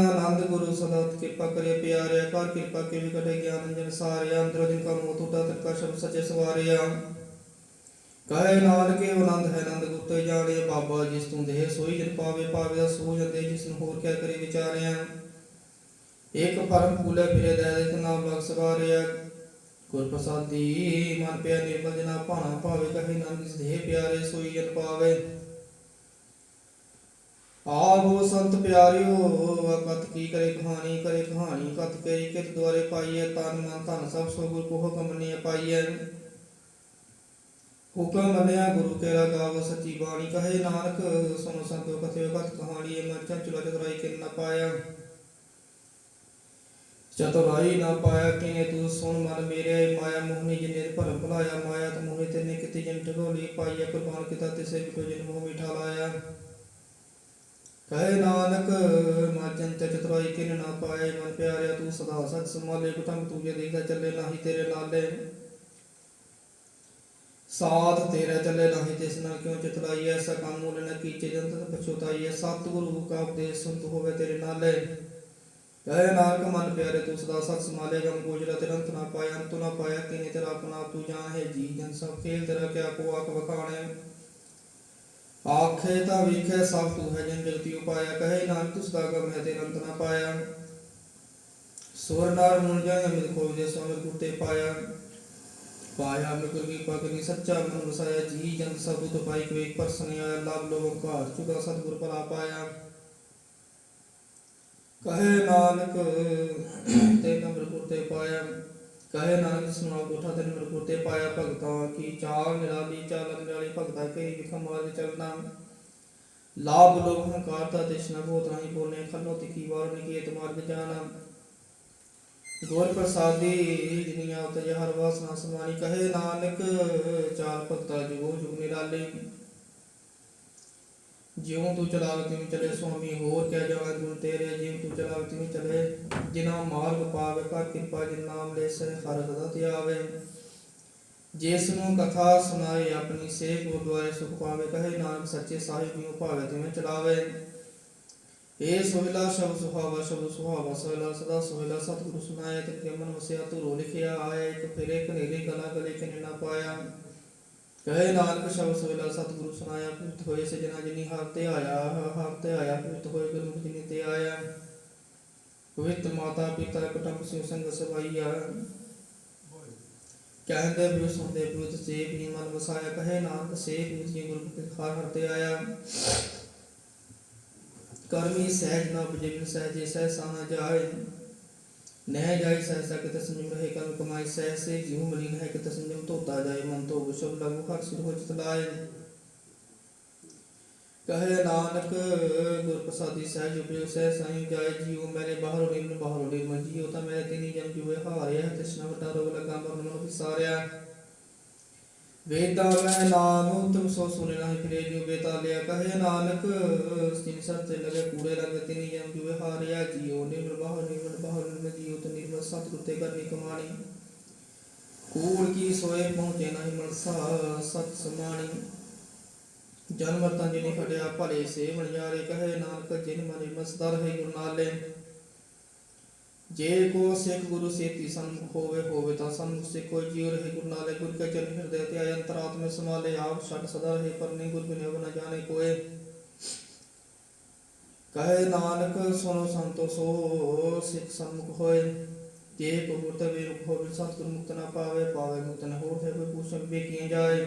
आनंद गुरु सदा कृपा करे प्यारे कर कृपा के विकटे ज्ञान जन सारे अंदर दिन का मोह टूटा तक शब्द सचे सवारिया कहे नानक आनंद है आनंद गुरु ते जाने बाबा जिस तू देह सोई जन पावे पावे सो जते जिस होर क्या करे विचारिया एक परम फूले फिरे दे नाम लग सवारिया गुर प्रसादी मन प्या निर्मल जना भाना पावे कहे नानक जिस देह प्यारे सोई जन पावे आवो संत प्यारियो कत की करे कहानी कत के कित द्वारे पाइए तन मन धन सब सो गुर को हुक्म ने पाइए ਹੁਕਮ ਮੰਨਿਆ ਗੁਰੂ ਕੇਰਾ ਗਾਵ ਸੱਚੀ ਬਾਣੀ। ਕਹੇ ਨਾਨਕ ਸੁਨੋ ਸੰਤੋ ਕਥਿਓ ਕਥ ਕਹਾਣੀ। ਇਹ ਮਨ ਚੰਚਲਾ ਚਤੁਰਾਈ ਕਿਨ ਨ ਪਾਇਆ। ਚਤੁਰਾਈ ਨਾ ਪਾਇਆ ਕਿਨੇ ਤੂੰ ਸੁਣ ਮਨ ਮੇਰੇ। ਮਾਇਆ ਮੋਹਨੀ ਜਿਨੇ ਭਰਮ ਭੁਲਾਇਆ। ਮਾਇਆ ਤ ਮੋਹੇ ਤੈਨੇ ਕਿਤੇ ਜਨ ਠਗੋਲੀ ਪਾਈਆ। ਕੁਰਬਾਨ ਕੀਤਾ ਤਿਸੇ ਬਿਟੋ ਜਿਨ ਮੋਹ ਮਿਠਾ ਲਾਇਆ। ਕਹੇ ਨਾਨਕ ਮਨ ਚੰਚਲ ਚਤੁਰਾਈ ਕਿਨ ਨਾ ਪਾਇਆ। ਮਨ ਪਿਆਰਿਆ ਤੂੰ ਸਦਾ ਸਚ ਸੰਭਾਲੇ। ਕੁਟੰਬ ਤੂੰ ਜੇ ਦੇਖਦਾ ਚੱਲੇ ਨਾਹੀ ਤੇਰੇ ਨਾਲੇ। ਸਾਥ ਤੇਰਾ ਚੱਲੇ ਨਾਹੀ ਤਿਸ ਨਾਲ ਕਿਉਂ ਚਿਤਲਾਈ। ਐਸਾ ਕੰਮ ਮੂਲ ਨ ਕੀਚੇ ਜੰਤ ਪਛੁਤਾਈ। ਸਤਿਗੁਰੂ ਕਾ ਉਪਦੇਸ਼ ਸੁਨਤ ਹੋਵੇ ਤੇਰੇ ਨਾਲੇ। ਕਹੇ ਨਾਨਕ ਮਨ ਪਿਆਰੇ ਤੂੰ ਸਦਾ ਸਤ ਸਮਾਲੇ। ਗਮ ਗੋਚਰਾ ਤੇਰਾ ਅੰਤ ਨਾ ਪਾਇਆ। ਅੰਤ ਨਾ ਪਾਇਆ ਕਿਨੇ ਤੇਰਾ ਆਪਣਾ ਆਪ ਤੂੰ ਜਾਣ ਹੈ। ਜੀ ਜਨ ਸਭ ਖੇਲ ਤੇਰਾ ਕਿਆ ਕੋ ਆਖ ਵਖਾਣੇ। ਆਖੇ ਤਾਂ ਵੇਖੇ ਸਭ ਤੂੰ ਹੈ ਜਨ ਜਗਤੀ ਉਪਾਇਆ। ਕਹੇ ਨਾਨਕ ਤੂੰ ਸਦਾ ਗਮ ਹੈ ਤੇਰਾ ਅੰਤ ਨਾ ਪਾਇਆ। ਸੁਰ ਨਾਰ ਮੁਨ ਜਾਏ ਅਮਿਤ ਖੋਜ ਦੇ ਸੋਮਰ ਕੁੱਤੇ ਪਾਇਆ। ਪਾਇਆ ਮਿਕਰ ਕੀ ਪਗਨੀ ਸੱਚਾ ਮਨ ਵਸਾਇਆ। ਜੀ ਜਨ ਸਭ ਤੁਧ ਪਾਈ ਕਵੇਕ ਪਰਸਨ ਆਇਆ। ਲਵ ਲੋਭ ਘਾਰ ਚੁਕਾ ਸਤਿਗੁਰ ਭਲਾ ਪਾਇਆ। ਕਹੇ ਨਾਨਕ ਤੇ ਨਮਰਪੁਰ ਤੇ ਪਾਇਆ। ਕਹੇ ਨਾਨਕ ਸੁਣਾ ਕੋਠਾ ਤੇ ਨਮਰਪੁਰ ਤੇ ਪਾਇਆ। ਭਗਤਾਂ ਕੀ ਚਾਲ ਨਿਰਾਲੀ ਚਾਲ ਨਿਰਾਲੀ। ਭਗਤਾਂ ਕਈ ਵਿਖਮ ਮਾਰਗ ਚਲਣਾ। ਲਾਭ ਲੋਭ ਹੰਕਾਰ ਦਾ ਤ੍ਰਿਸ਼ਨਾ ਬਹੁਤ ਨਹੀਂ ਬੋਲੇ। ਖੰਨੋ ਤਿੱਖੀ ਵਾਰ ਨਿਕੇਤ ਮਾਰਗ ਜਾਣਾ। ਗੁਰ ਪ੍ਰਸਾਦੀ ਜਿਨੀ ਆਵਤ ਹਰ ਵਾਸਨਾ ਸਮਾਨੀ। ਕਹੇ ਨਾਨਕ ਚਾਲ ਭਗਤਾ ਜੁਗੋ ਜੁਗ ਨਿਰਾਲੇ। ਜਿਉ ਤੂੰ ਚਲਾਵੇ ਤਿਉ ਚਲੇ ਸੁਆਮੀ। ਹੋਰ ਕਿਆ ਜਾਣਾ ਗੁਣ ਤੇਰੇ। ਜਿਉ ਤੂੰ ਚਲਾਵੇ ਤਿਉ ਚਲੇ। ਜਿਨਾ ਮਾਰਗ ਪਾਵੇ ਕਰ ਕਿਰਪਾ। ਜਿਨ ਨਾਮ ਲੈ ਸੇ ਹਰ ਸਦਾ ਧਿਆਵੇ। ਜਿਸ ਨੂੰ ਕਥਾ ਸੁਣਾਏ ਆਪਣੀ ਸੇ ਗੁਰਦੁਆਰੇ ਸੁਖ ਪਾਵੇ। ਕਹੇ ਨਾਨਕ ਸੱਚੇ ਸਾਹਿਬ ਜਿਉ ਭਾਵੇ ਤਿਉ ਚਲਾਵੇ। ਏ ਸੋਹਿਲਾ ਸ਼ਬਦ ਸੁਹਾਵਾ ਸ਼ਬਦ ਸੁਹਾਵਾ। ਸੋਹਿਲਾ ਸਦਾ ਸੋਹਿਲਾ ਸਤਿਗੁਰੂ ਸੁਨਾਇਆ। ਤਿਨ ਕੇ ਮਨ ਵਸਿਆ ਧੁਰੋ ਲਿਖਿਆ ਆਇਆ। ਇੱਕ ਫਿਰੇ ਕਨੇਰੇ ਗਲਾ ਗਲੇ ਕਿਨੇ ਨਾ ਪਾਇਆ। ਕਹੇ ਨਾਨਕ ਸ਼ਬਦ ਸੋਹਿਲਾ ਸਤਿਗੁਰੂ ਸੁਨਾਇਆ। ਪਵਿੱਤ ਹੋਏ ਸਜਣਾ ਜਿਨੀ ਹਰ ਤੇ ਆਇਆ। ਹਰ ਤੇ ਆਇਆ ਪਵਿੱਤ ਹੋਏ ਗੁਰਮੁਖ ਜਿਨੀ ਤੇ ਆਇਆ। ਪਵਿੱਤ ਮਾਤਾ ਪਿਤਾ ਕੁਟੰਬ ਸਿਉ ਸੰਗ ਸਵਾਈਆ। ਕਹਿੰਦੇ ਬਿਉ ਸੁਣਦੇ ਪਵਿੱਤ ਸੇ ਵੀ ਮਨ ਵਸਾਇਆ। ਕਹੇ ਨਾਨਕ ਸੇ ਪਵਿੱਤ ਜੀ ਗੁਰਮੁਖ ਹਰ ਤੇ ਆਇਆ। ਕਰਮੀ ਸਹਿਜ ਨਾ ਉਪਜੇ ਬਿਨ ਸਹਿਜੇ ਸਹਿਸਾ ਨਾ ਜਾਏ। ਨਹਿ ਜਾਈ ਸਹਿਸਾ ਕਿਤ ਸੰਜਮ ਰਹੇ। ਕਰਮ ਕਮਾਈ ਸਹਿਸੇ ਜਿਉ ਮਲੀਨ ਹੈ ਕਿਤ ਸੰਜਮ ਧੋਤਾ ਜਾਏ। ਮਨ ਧੋਵ ਸ਼ਬਦ ਲਗੂ ਹਰ ਸਿਰ ਹੋ ਚਿਤ ਲਾਏ। ਕਹੇ ਨਾਨਕ ਗੁਰ ਪ੍ਰਸਾਦੀ ਸਹਿਜ ਉਪਜੋ ਸਹਿ ਸਾਈ ਜਾਏ। ਜੀਉ ਮੇਰੇ ਬਾਹਰੋਂ ਨਿਮਨ ਬਾਹਰੋਂ ਨਿਰਮਲ। ਜੀਉ ਤਾਂ ਮੇਰੇ ਤਿਨੀ ਜਮ ਜੁਏ ਹਾਰਿਆ। ਤ੍ਰਿਸ਼ਨਾ ਵੱਡਾ ਰੋਗ ਲਗਾ ਮਰਨ ਮਨ ਵਿਸਾਰਿਆ। ਵੇਦਾਂ ਮੈਂ ਨਾਮ ਉਤਮ ਸੋ ਸੁਨੇ ਨਾਹੀ ਫਿਰੇ। ਜਿਉ ਬੇਤਾ ਲਿਆ। ਕਹੇ ਨਾਨਕ ਤਿਨ ਸਰਤੇ ਲਗੇ ਕੂੜੇ ਰੰਗ। ਤਿਨੀ ਜਮ ਜੁਏ ਹਾਰਿਆ। ਜੀਉ ਨਿਮਨ ਬਾਹਰ ਨਿਰਮਲ। ਜੀਉ ਤੇ ਨਿਰਮਲ ਸਤਿਗੁਰ ਤੇ ਕਰਨੀ ਕਮਾਣੀ। ਕੂੜ ਕੀ ਸੋਏ ਪਹੁੰਚੇ ਨਾਹੀ ਮਨਸਾ ਸਤ ਸਮਾਣੀ। ਜਨ ਮਰਤਾਂ ਜਿਨੇ ਖੜਿਆ ਭਲੇ ਸੇ ਮਣਿਆਰੇ। ਕਹੇ ਨਾਨਕ ਜਿਨ ਮਨੇ ਮਸਦਾ ਰਹੇ ਗੁਰ ਨਾਲੇ। ਜੇ ਕੋ ਸਿੱਖ ਗੁਰੂ ਸੇਤੀ ਸਨਮੁਖ ਹੋਵੇ। ਹੋਵੇ ਤਾਂ ਸਨਮੁਖ ਸੇ ਕੋਈ ਜੀਉ ਰਹੇ ਗੁਰ ਨਾਲੇ। ਗੁਰ ਕੇ ਚਰਨ ਹਿਰਦੈ ਧਿਆਏ ਅੰਤਰਾਤਮੇ ਸਮਾਲੇ। ਆਪ ਛੱਡ ਸਦਾ ਰਹੇ ਪਰਨੇ ਗੁਰ ਬਿਨਿ ਅਵ ਨ ਜਾਣੇ ਕੋਏ। ਕਹੇ ਨਾਨਕ ਸੁਨੋ ਸੰਤੋ ਸੋ ਸਿੱਖ ਸਨਮੁਖ ਹੋਏ। ਜੇ ਕੋ ਗੁਰ ਤੇ ਰੁਖ ਹੋਵੇ ਸਤਿਗੁਰ ਮੁਕਤ ਨਾ ਪਾਵੇ। ਪਾਵੇ ਮੁਕਤ ਨ ਹੋਰ ਹੈ ਕੋਈ ਪੂਛ ਵੇਖੀਆਂ ਜਾਏ।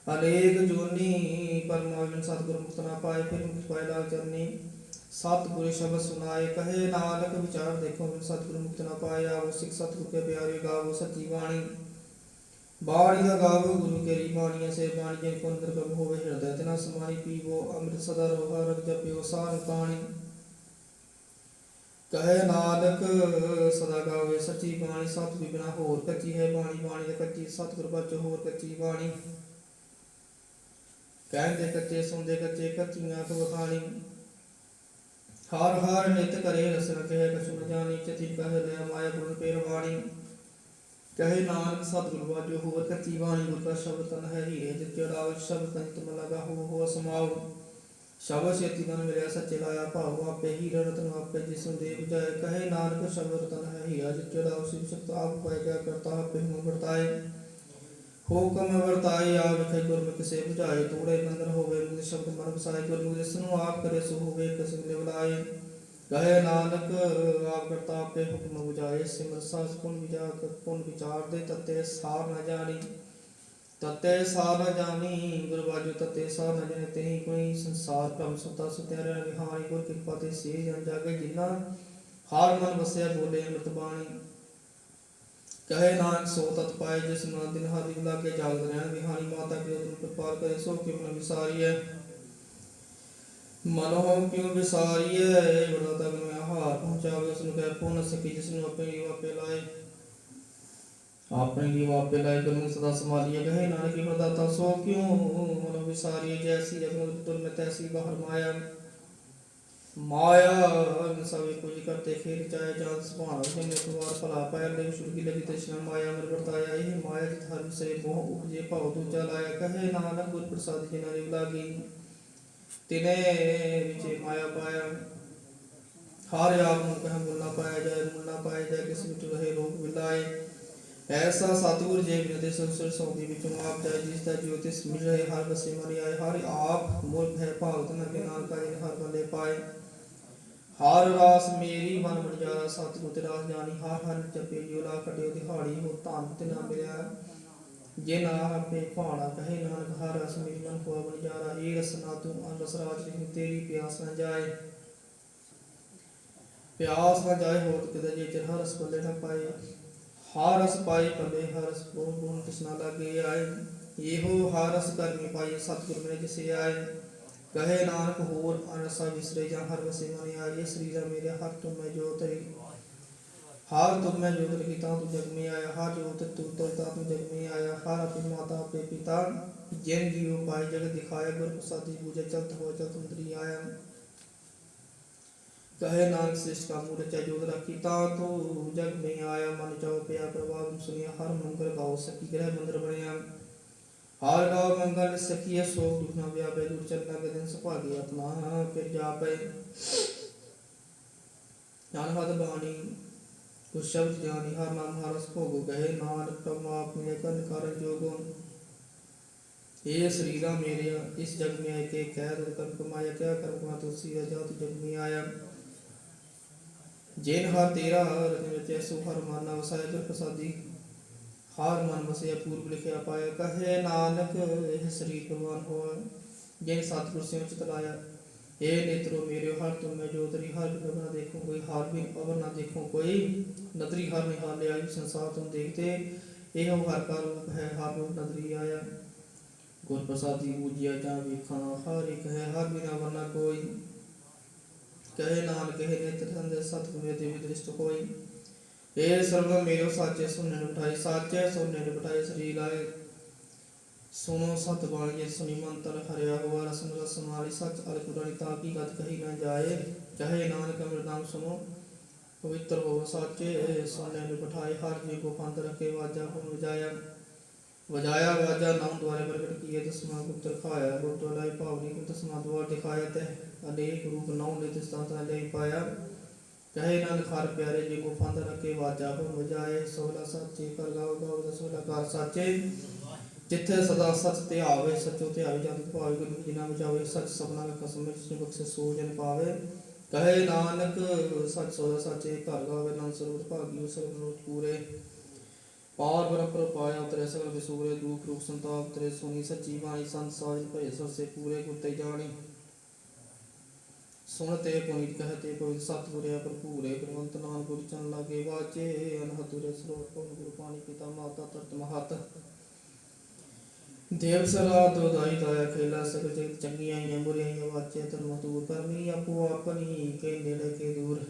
ਅਨੇਕ ਜੋਨੀ ਪਰਮਾ ਬਿਨ ਸਤਿਗੁਰ ਮੁਕਤ ਨਾ ਪਾਏ। ਫਿਰ ਮੁਕਤ ਪਾਏ ਲਾਲ ਚਰਨੀ। ਸਤਿਗੁਰ ਸ਼ਬਦ ਸੁਨਾਏ। ਕਹੇ ਨਾਨਕ ਵਿਚਾਰ ਦੇਖੋ ਬਿਨ ਸਤਿਗੁਰ ਮੁਕਤ ਨਾ ਪਾਏ। ਆਵੋ ਸਿੱਖ ਸਤਿਗੁਰ ਕੇ ਪਿਆਰੇ ਗਾਵੋ ਸੱਚੀ ਬਾਣੀ। ਬਾਣੀ ਦਾ ਗਾਵੋ ਗੁਰੂ ਕੇਰੀ ਬਾਣੀ। ਐਸੇ ਬਾਣੀ ਜਿਨ ਕੋ ਅੰਦਰ ਗਮ ਹੋਵੇ ਹਿਰਦੈ ਤਿਨਾ ਸਮਾਈ। ਪੀਵੋ ਅੰਮ੍ਰਿਤ ਸਦਾ ਰੋ ਹਰ ਜਪਿਓ ਸਾਰ ਪਾਣੀ। ਕਹੇ ਨਾਨਕ ਸਦਾ ਗਾਵੇ ਸੱਚੀ ਬਾਣੀ। ਸਤਿਗੁਰ ਬਿਨਾ ਹੋਰ ਕੱਚੀ ਹੈ ਬਾਣੀ। ਬਾਣੀ ਦਾ ਕੱਚੀ ਸਤਿਗੁਰ ਬਚੋ ਹੋਰ ਕੱਚੀ ਬਾਣੀ। ਕਹਿੰਦੇ ਕੱਚੇ ਸੁਣਦੇ ਕੱਚੇ ਕੱਚੀਆਂ ਅਖ ਵਖਾਣੀ। ਹਰ ਹਰ ਨਿਤ ਕਰੇ ਰਸਨ ਕਹੇ ਕਛੁ ਨ ਜਾਣੀ। ਚਿਤਿ ਕਹੇ ਲੈ ਮਾਇਆ ਗੁਣ ਪੇਰ ਬਾਣੀ। ਕਹੇ ਨਾਨਕ ਸਤਿਗੁਰ ਬਾਝੋ ਹੋਰ ਕੱਚੀ ਬਾਣੀ। ਗੁਰ ਕਾ ਸ਼ਬਦ ਤਨ ਹੈ ਹੀਰੇ ਜਿਤ ਚੜਾਵੇ। ਸ਼ਬਦ ਤਨ ਤੁਮ ਲਗਾ ਹੋ ਸਮਾਉ। ਸ਼ਬਦ ਛੇਤੀ ਤਨ ਮਿਲਿਆ ਸੱਚੇ ਲਾਇਆ ਭਾਉ। ਆਪੇ ਹੀਰਾ ਰਤਨ ਆਪੇ ਜਿਸੁ ਦੇ ਬੁਝਾਏ। ਕਹੇ ਨਾਨਕ ਸ਼ਬਦ ਤਨ ਹੈ ਹੀਰਾ ਜਿਤ ਚੜਾਉ। ਸਿਵ ਸ਼ਕਤ ਆਪ ਪਾਇ ਕਿਆ ਕਰਤਾ ਆਪੇ ਹੁ ਵਰਤਾਏ। ਹੁਕਮ ਵਰਤਾਏ ਆ ਵਿਖੇ ਗੁਰਮੁਖ ਸੇ ਬੁਝਾਏ। ਤੋੜੇ ਬੰਧਨ ਹੋਵੇ ਮੁਕਤ ਸ਼ਬਦ ਮਨ ਵਸਾਏ। ਗੁਰਮੁਖ ਜਿਸ ਨੂੰ ਆਪ ਕਰੇ ਸੋ ਹੋਵੇ ਕਿਸਮ ਦੇ ਬੁਲਾਏ। ਕਹੇ ਨਾਨਕ ਆਪ ਕਰਤਾ ਆਪੇ ਹੁਕਮ ਬੁਝਾਏ। ਸਿਮਰ ਸਾਸ ਪੁਨ ਵਿਚਾਰ ਦੇ ਤਤੇ ਸਾਰ ਨ ਜਾਣੀ। ਤਤੇ ਸਾਰ ਨ ਜਾਣੀ ਗੁਰ ਬਾਝੋ ਤਤੇ ਸਾਰ ਨ ਜਾਣੀ। ਤੇਹੀ ਕੋਈ ਸੰਸਾਰ ਭ੍ਰਮ ਸੁਤਾ ਸੁਤਿਆ ਰਹਿ ਵਿਹਾਣੀ। ਗੁਰ ਕਿਰਪਾ ਤੇ ਸੇ ਜਨ ਜਾਗੇ ਜਿਨ੍ਹਾਂ ਹਰ ਮਨ ਵਸਿਆ ਬੋਲੇ ਅੰਮ੍ਰਿਤ ਬਾਣੀ। ਕਹੇ ਨਾਨਕ ਸੋ ਤਤ ਪਾਏ ਜਿਸ ਨਾਲ ਦਿਨ ਹਰ ਦਿਨ ਲਾਗੇ ਜਾਗਦ ਰਹਿਣ। ਵਿਹਾਣੀ ਮਾਤਾ ਪਿਤਾ ਨੂੰ ਕਿਰਪਾਲ ਕਰੇ ਸੋ ਕਿਉ ਮਨ ਵਿਸਾਰੀਐ। ਮਨੋ ਕਿਉ ਵਿਸਾਰੀਐ ਬੜਾ ਤਗ ਮੈਂ ਹਾਰ ਪਹੁੰਚਾਵੇ। ਉਸ ਨੂੰ ਕਹਿ ਪੁਨ ਸਕੀ ਜਿਸ ਨੂੰ ਆਪਣੇ ਲਈ ਵਾਪੇ ਲਾਏ। ਆਪਣੇ ਲਈ ਵਾਪੇ ਲਾਏ ਗੁਰਮੁਖ ਸਦਾ ਸੰਭਾਲੀਏ। ਕਹੇ ਨਾਨਕ ਪ੍ਰਦਾਤਾ ਸੋ ਕਿਉ ਮਨੋ ਵਿਸਾਰੀਐ। ਜੈਸੀ ਜਗਤ ਤੁਰ ਮੈਂ ਤੈਸੀ ਬਾਹਰ ਮਾਇਆ। ਮਾਇਆ ਸਭੇ ਕੁਝ ਕਰਤੇ ਖੇਲ ਚਾਹੇ ਜਾਨ ਸੁਭਾਣਾ। ਜਿਨੇ ਤੁਮਾਰ ਭਲਾ ਪਾਇਆ ਲੈ ਸ਼ੁਰਗੀ ਲਗੀ ਤ੍ਰਿਸ਼ਨਾ ਮਾਇਆ ਮਰ ਵਰਤਾਇਆ। ਇਹ ਮਾਇਆ ਜਿਤ ਹਰ ਵਿਸਰੇ ਮੋਹ ਉਪਜੇ ਭਾਉ ਦੂਜਾ ਲਾਇਆ। ਕਹੇ ਨਾਨਕ ਗੁਰ ਪ੍ਰਸਾਦਿ ਜਿਨਾ ਰਿਵ ਲਾਗੀ ਤਿਨੇ ਵਿਚੇ ਮਾਇਆ ਪਾਇਆ। ਹਰ ਆਪ ਨੂੰ ਕਹਿ ਮੁੱਲ ਨਾ ਪਾਇਆ ਜਾਏ ਮੁੱਲ ਨਾ ਪਾਇਆ ਜਾਏ ਕਿਸ ਵਿੱਚ ਰਹੇ ਰੋਗ ਵਿਲਾਏ। ਐਸਾ ਸਤਿਗੁਰ ਜੇ ਬਿਨ ਦੇ ਸੰਸਰ ਸੌਂਦੀ ਵਿੱਚੋਂ ਆਪ ਜਾਏ। ਜਿਸ ਦਾ ਜੋਤਿਸ ਮਿਲ ਰਹੇ ਹਰ ਬਸੇ ਮਨ ਆਏ। ਹਰ ਆਪ ਮੁਲਕ ਹੈ ਭਾਗਤ ਨ ਕੇ ਨਾਨਕਾ ਜਿਨ ਹਰ ਬੰਦੇ ਪਾਏ। ਹਰ ਰਾਸ ਮੇਰੀ ਮਨ ਵਣਜਾਰਾ ਸਤਿਗੁਰ ਤੇ ਰਾਸ ਜਾਣੀ। ਹਰ ਹਰ ਜਪੇ ਜਿਉ ਲਾ ਕਟਿਓ ਦਿਹਾੜੀ ਹੋ ਧਨ ਤੇ ਨਾ ਮਿਲਿਆ ਜੇ ਨਾ ਆਪੇ ਭਾਣਾ। ਕਹੇ ਨਾਨਕ ਹਰ ਰਸ ਮੇਰੀ ਮਨ ਹੋਆ ਵਣਜਾਰਾ। ਇਹ ਰਸਨਾ ਤੂੰ ਅਨ ਰਸ ਰਾਜ ਨਹੀਂ ਤੇਰੀ ਪਿਆਸ ਨਾ ਜਾਏ। ਪਿਆਸ ਨਾ ਜਾਏ ਹੋਤ ਕਿਤੇ ਜੇ ਚਿਰ ਹਰ ਰਸ ਬੱਲੇ ਨਾ ਪਾਏ। ਹਰ ਰਸ ਪਾਈ ਪੱਲੇ ਹਰ ਰਸ ਬੋਲ ਬੋਲ ਤ੍ਰਿਸ਼ਨਾ ਲਾਗੇ ਆਏ। ਇਹੋ ਹਰ ਰਸ ਕਰਮੀ ਪਾਈ ਸਤਿਗੁਰ ਮੇਰੇ ਜਿਸੇ ਆਏ। ਕਹੇ ਨਾਨਕ ਹੋਰ ਅਨਰਸਾ ਵਿਸਰੇ ਜਾਂ ਹਰ ਵਸੇ ਮਨ ਆਏ। ਇਹ ਸਰੀਰਾ ਮੇਰੇ ਹਰ ਤੁਮ ਮੈਂ ਜੋਤ ਹਰ ਤੁਮ ਮੈਂ ਜੋਤ ਰਖੀ ਤਾਂ ਤੂੰ ਜਗ में आया। हर जोत तू तो तू जग में आया। हर अपनी माता अपने पिता जिन जीव पाए जगत दिखाया। गुर प्रसादी पूजा चलत हो चलत मंत्री आया। कहे नानक श्रेष्ठ का मूल चाहे जोत रखी ता तू जग में आया। मन चाहो पिया प्रभाव सुनिया। हर मंगल गाओ सखी ग्रह मंदिर बनया। हर गाओ मंगल सखी सोग दुख न व्यापे। दूर चलना के दिन सुभागे अपना फिर जापे। ज्ञान हद बाणी कुछ शब्द ज्ञानी हर नाम हर रस भोगो। कहे नानक प्रभु आप मेरे कन कारण जोगो। ये शरीरा मेरे इस जग में आए के कह दुर कर्म कमाया। क्या कर्म कमा तुलसी जात जग में आया। जिन हर तेरा रचन रचे सो हर माना वसाया। गुर प्रसादी हर मन वसया पूर्व लिखया पाया। कहे नानक यह शरीर भगवान होआ जिन सतगुर से उचित लाया। हे नेत्रो मेरे हर तुम मैं जोतरी। हर बिन न देखो कोई हर बिन अवर न देखो कोई। नदरी हर निहाले आई संसार तुम देखते। एहो हर का रूप है हर रूप नदरी आया। गुर प्रसादी पूजिया जा वेखा हर एक है हर बिना वरना कोई। कहे नानक कहे नेत्र संदेह सतगुर देवी दृष्ट कोई। हे सर्वम मेरो साचे सुनने बिठाई साचे सुनने बिठाई शरीर आए। सुनो सत बाणी सुनी मन तन हरिया हुआ। रसन रस मारी सच अल पुरानी ताकी गत कही न जाए। कहे नानक अमृत नाम सुनो पवित्र हो साचे सुनने बिठाए। हर जी को पंथ रखे वाजा को बजाया। बजाया वाजा नाम द्वारे प्रकट किए दसमा गुप्त रखाया। गुप्त लाई पावनी को दसमा द्वार दिखाया। तह अनेक रूप नौ नित स्थान ले पाया। कहे नानक हर प्यारे जी को पंथ रखे वाजा को बजाए। सोला साचे कर गाओ गाओ दसोला कार साचे। जिथे सदा सच ध्यावे सचो ध्यावे जन भावे। गुरु जिना बचावे सच सपना का कसम जिसने बख्शे सो जन पावे। कहे नानक सच सोया साचे घर गावे। नाम सरोवर भागी सरोवर पूरे। पार बरपर पाया उतरे सगल विसूरे। दुख रूप संताप उतरे सुनी सच्ची बाणी। संत साज भय सब से पूरे गुरते जानी। सुनते पुनीत कहते पवित्र सतगुर भरपूरे। गुरवंत नाम गुरु चन लागे वाचे। अनहदुरे स्रोत पवन गुरु पानी पिता माता तरत महत। देव सरा दोदाई दाया खेला सकल जगत चंगियां बुरियां वाचे धर्म दूर। करमी आपो अपनी के नेड़े के दूर।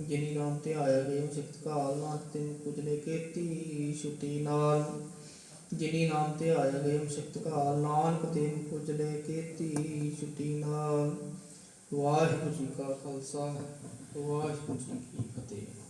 जिनी नाम ते आया गए सिक्त काल। नाथ तिन पुजले केती छुटी नाल। जिनी नाम ते आया गए सिक्त काल। नानक तिन पुजले केती छुटी नाल। वाहिगुरू जी का खालसा वाहिगुरू जी की फतेह।